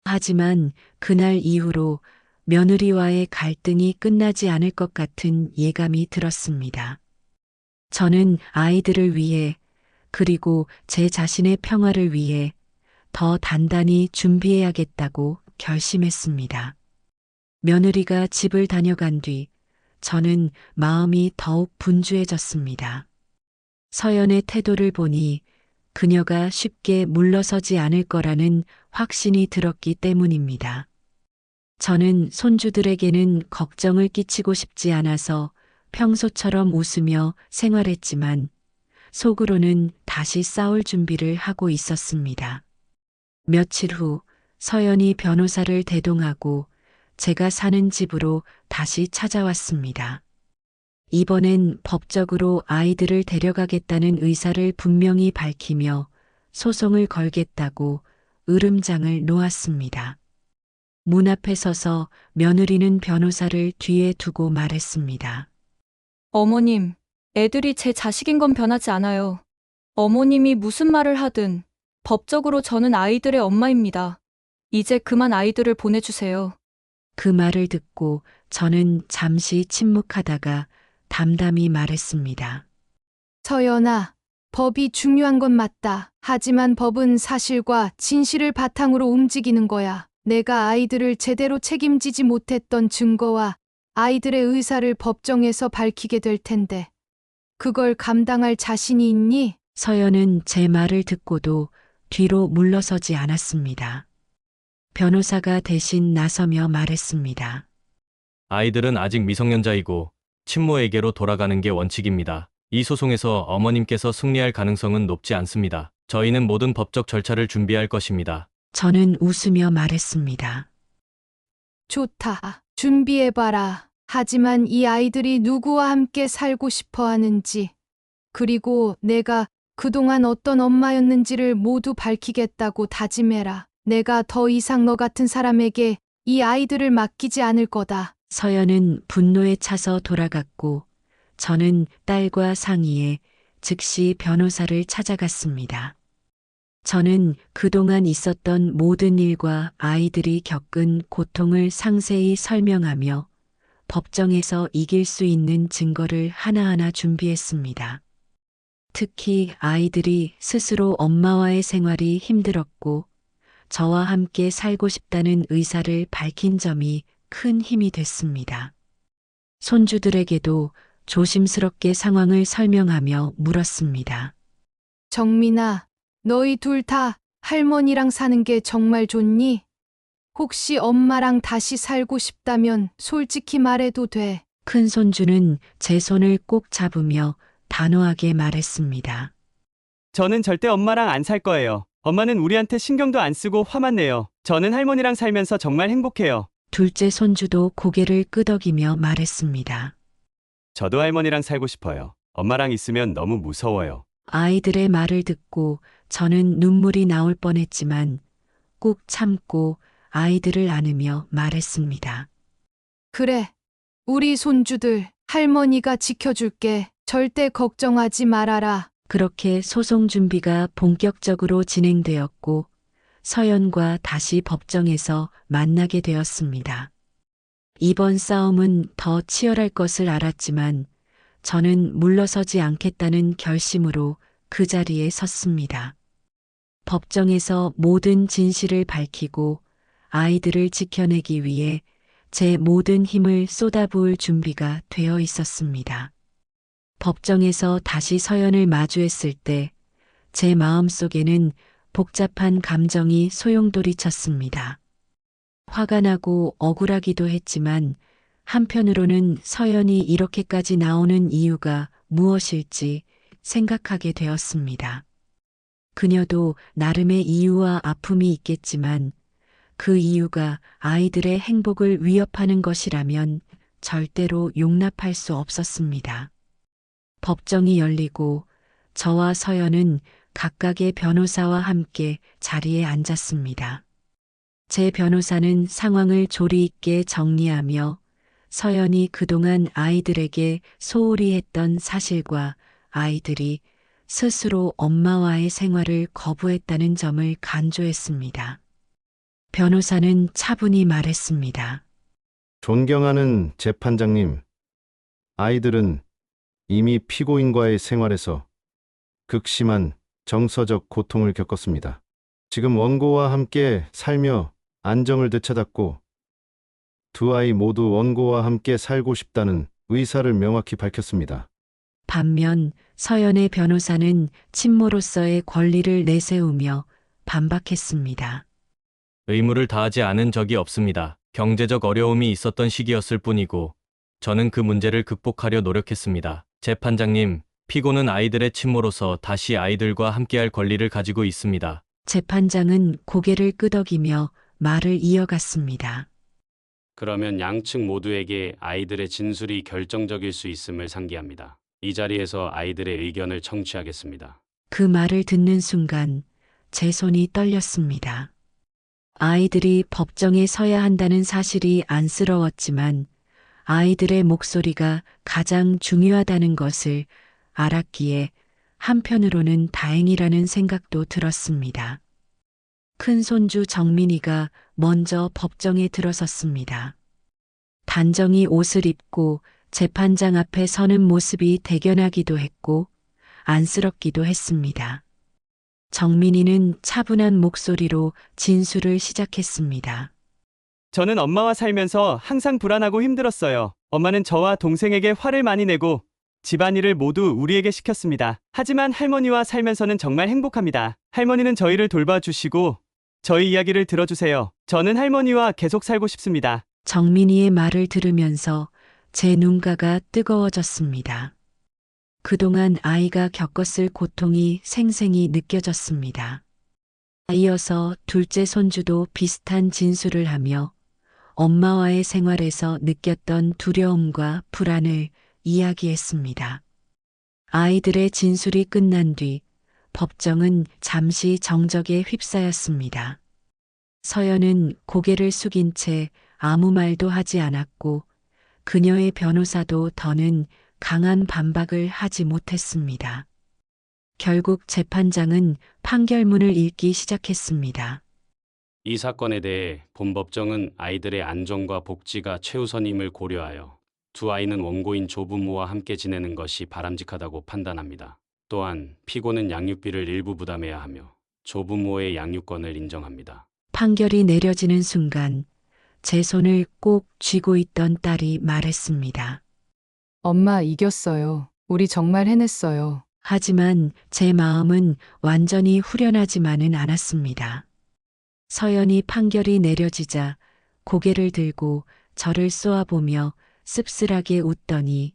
하지만 그날 이후로 며느리와의 갈등이 끝나지 않을 것 같은 예감이 들었습니다. 저는 아이들을 위해 그리고 제 자신의 평화를 위해 더 단단히 준비해야겠다고 결심했습니다. 며느리가 집을 다녀간 뒤 저는 마음이 더욱 분주해졌습니다. 서연의 태도를 보니 그녀가 쉽게 물러서지 않을 거라는 확신이 들었기 때문입니다. 저는 손주들에게는 걱정을 끼치고 싶지 않아서 평소처럼 웃으며 생활했지만 속으로는 다시 싸울 준비를 하고 있었습니다. 며칠 후 서연이 변호사를 대동하고 제가 사는 집으로 다시 찾아왔습니다. 이번엔 법적으로 아이들을 데려가겠다는 의사를 분명히 밝히며 소송을 걸겠다고 으름장을 놓았습니다. 문 앞에 서서 며느리는 변호사를 뒤에 두고 말했습니다. 어머님, 애들이 제 자식인 건 변하지 않아요. 어머님이 무슨 말을 하든 법적으로 저는 아이들의 엄마입니다. 이제 그만 아이들을 보내주세요. 그 말을 듣고 저는 잠시 침묵하다가 담담히 말했습니다. 서연아, 법이 중요한 건 맞다. 하지만 법은 사실과 진실을 바탕으로 움직이는 거야. 내가 아이들을 제대로 책임지지 못했던 증거와 아이들의 의사를 법정에서 밝히게 될 텐데, 그걸 감당할 자신이 있니? 서연은 제 말을 듣고도 뒤로 물러서지 않았습니다. 변호사가 대신 나서며 말했습니다. 아이들은 아직 미성년자이고 친모에게로 돌아가는 게 원칙입니다. 이 소송에서 어머님께서 승리할 가능성은 높지 않습니다. 저희는 모든 법적 절차를 준비할 것입니다. 저는 웃으며 말했습니다. 좋다. 준비해봐라. 하지만 이 아이들이 누구와 함께 살고 싶어 하는지, 그리고 내가 그동안 어떤 엄마였는지를 모두 밝히겠다고 다짐해라. 내가 더 이상 너 같은 사람에게 이 아이들을 맡기지 않을 거다. 서연은 분노에 차서 돌아갔고 저는 딸과 상의해 즉시 변호사를 찾아갔습니다. 저는 그동안 있었던 모든 일과 아이들이 겪은 고통을 상세히 설명하며 법정에서 이길 수 있는 증거를 하나하나 준비했습니다. 특히 아이들이 스스로 엄마와의 생활이 힘들었고 저와 함께 살고 싶다는 의사를 밝힌 점이 큰 힘이 됐습니다. 손주들에게도 조심스럽게 상황을 설명하며 물었습니다. 정민아, 너희 둘 다 할머니랑 사는 게 정말 좋니? 혹시 엄마랑 다시 살고 싶다면 솔직히 말해도 돼. 큰 손주는 제 손을 꼭 잡으며 단호하게 말했습니다. 저는 절대 엄마랑 안 살 거예요. 엄마는 우리한테 신경도 안 쓰고 화만 내요. 저는 할머니랑 살면서 정말 행복해요. 둘째 손주도 고개를 끄덕이며 말했습니다. 저도 할머니랑 살고 싶어요. 엄마랑 있으면 너무 무서워요. 아이들의 말을 듣고 저는 눈물이 나올 뻔했지만 꾹 참고 아이들을 안으며 말했습니다. 그래, 우리 손주들 할머니가 지켜줄게. 절대 걱정하지 말아라. 그렇게 소송 준비가 본격적으로 진행되었고 서연과 다시 법정에서 만나게 되었습니다. 이번 싸움은 더 치열할 것을 알았지만 저는 물러서지 않겠다는 결심으로 그 자리에 섰습니다. 법정에서 모든 진실을 밝히고 아이들을 지켜내기 위해 제 모든 힘을 쏟아부을 준비가 되어 있었습니다. 법정에서 다시 서연을 마주했을 때 제 마음속에는 복잡한 감정이 소용돌이쳤습니다. 화가 나고 억울하기도 했지만 한편으로는 서연이 이렇게까지 나오는 이유가 무엇일지 생각하게 되었습니다. 그녀도 나름의 이유와 아픔이 있겠지만 그 이유가 아이들의 행복을 위협하는 것이라면 절대로 용납할 수 없었습니다. 법정이 열리고 저와 서연은 각각의 변호사와 함께 자리에 앉았습니다. 제 변호사는 상황을 조리 있게 정리하며 서연이 그동안 아이들에게 소홀히 했던 사실과 아이들이 스스로 엄마와의 생활을 거부했다는 점을 간주했습니다. 변호사는 차분히 말했습니다. 존경하는 재판장님, 아이들은 이미 피고인과의 생활에서 극심한 정서적 고통을 겪었습니다. 지금 원고와 함께 살며 안정을 되찾았고 두 아이 모두 원고와 함께 살고 싶다는 의사를 명확히 밝혔습니다. 반면 서연의 변호사는 친모로서의 권리를 내세우며 반박했습니다. 의무를 다하지 않은 적이 없습니다. 경제적 어려움이 있었던 시기였을 뿐이고, 저는 그 문제를 극복하려 노력했습니다. 재판장님, 피고는 아이들의 친모로서 다시 아이들과 함께할 권리를 가지고 있습니다. 재판장은 고개를 끄덕이며 말을 이어갔습니다. 그러면 양측 모두에게 아이들의 진술이 결정적일 수 있음을 상기합니다. 이 자리에서 아이들의 의견을 청취하겠습니다. 그 말을 듣는 순간 제 손이 떨렸습니다. 아이들이 법정에 서야 한다는 사실이 안쓰러웠지만 아이들의 목소리가 가장 중요하다는 것을 알았기에 한편으로는 다행이라는 생각도 들었습니다. 큰 손주 정민이가 먼저 법정에 들어섰습니다. 단정히 옷을 입고 재판장 앞에 서는 모습이 대견하기도 했고 안쓰럽기도 했습니다. 정민이는 차분한 목소리로 진술을 시작했습니다. 저는 엄마와 살면서 항상 불안하고 힘들었어요. 엄마는 저와 동생에게 화를 많이 내고 집안일을 모두 우리에게 시켰습니다. 하지만 할머니와 살면서는 정말 행복합니다. 할머니는 저희를 돌봐주시고 저희 이야기를 들어주세요. 저는 할머니와 계속 살고 싶습니다. 정민이의 말을 들으면서 제 눈가가 뜨거워졌습니다. 그동안 아이가 겪었을 고통이 생생히 느껴졌습니다. 이어서 둘째 손주도 비슷한 진술을 하며 엄마와의 생활에서 느꼈던 두려움과 불안을 이야기했습니다. 아이들의 진술이 끝난 뒤 법정은 잠시 정적에 휩싸였습니다. 서연은 고개를 숙인 채 아무 말도 하지 않았고 그녀의 변호사도 더는 강한 반박을 하지 못했습니다. 결국 재판장은 판결문을 읽기 시작했습니다. 이 사건에 대해 본법정은 아이들의 안전과 복지가 최우선임을 고려하여 두 아이는 원고인 조부모와 함께 지내는 것이 바람직하다고 판단합니다. 또한 피고는 양육비를 일부 부담해야 하며 조부모의 양육권을 인정합니다. 판결이 내려지는 순간 제 손을 꼭 쥐고 있던 딸이 말했습니다. 엄마 이겼어요. 우리 정말 해냈어요. 하지만 제 마음은 완전히 후련하지만은 않았습니다. 서연이 판결이 내려지자 고개를 들고 저를 쏘아보며 씁쓸하게 웃더니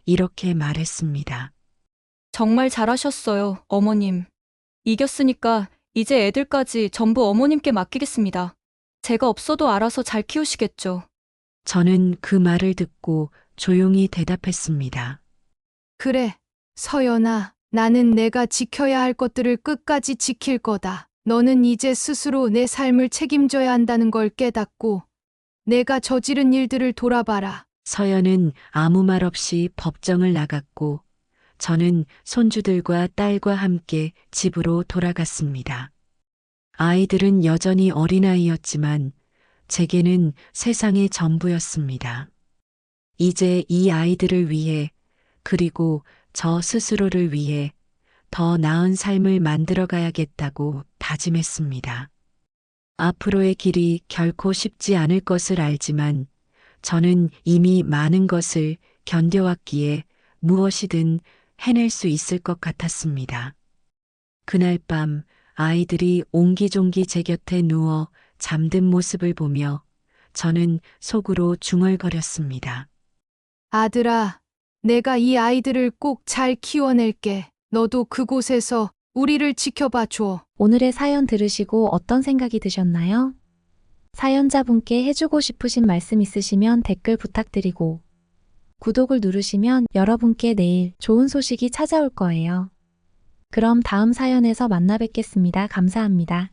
이렇게 말했습니다. 정말 잘하셨어요, 어머님. 이겼으니까 이제 애들까지 전부 어머님께 맡기겠습니다. 제가 없어도 알아서 잘 키우시겠죠. 저는 그 말을 듣고 조용히 대답했습니다. 그래, 서연아, 나는 내가 지켜야 할 것들을 끝까지 지킬 거다. 너는 이제 스스로 내 삶을 책임져야 한다는 걸 깨닫고 내가 저지른 일들을 돌아봐라. 서연은 아무 말 없이 법정을 나갔고 저는 손주들과 딸과 함께 집으로 돌아갔습니다. 아이들은 여전히 어린아이였지만 제게는 세상의 전부였습니다. 이제 이 아이들을 위해 그리고 저 스스로를 위해 더 나은 삶을 만들어 가야겠다고 다짐했습니다. 앞으로의 길이 결코 쉽지 않을 것을 알지만 저는 이미 많은 것을 견뎌왔기에 무엇이든 해낼 수 있을 것 같았습니다. 그날 밤 아이들이 옹기종기 제 곁에 누워 잠든 모습을 보며 저는 속으로 중얼거렸습니다. 아들아, 내가 이 아이들을 꼭 잘 키워낼게. 너도 그곳에서 우리를 지켜봐 줘. 오늘의 사연 들으시고 어떤 생각이 드셨나요? 사연자분께 해주고 싶으신 말씀 있으시면 댓글 부탁드리고 구독을 누르시면 여러분께 내일 좋은 소식이 찾아올 거예요. 그럼 다음 사연에서 만나 뵙겠습니다. 감사합니다.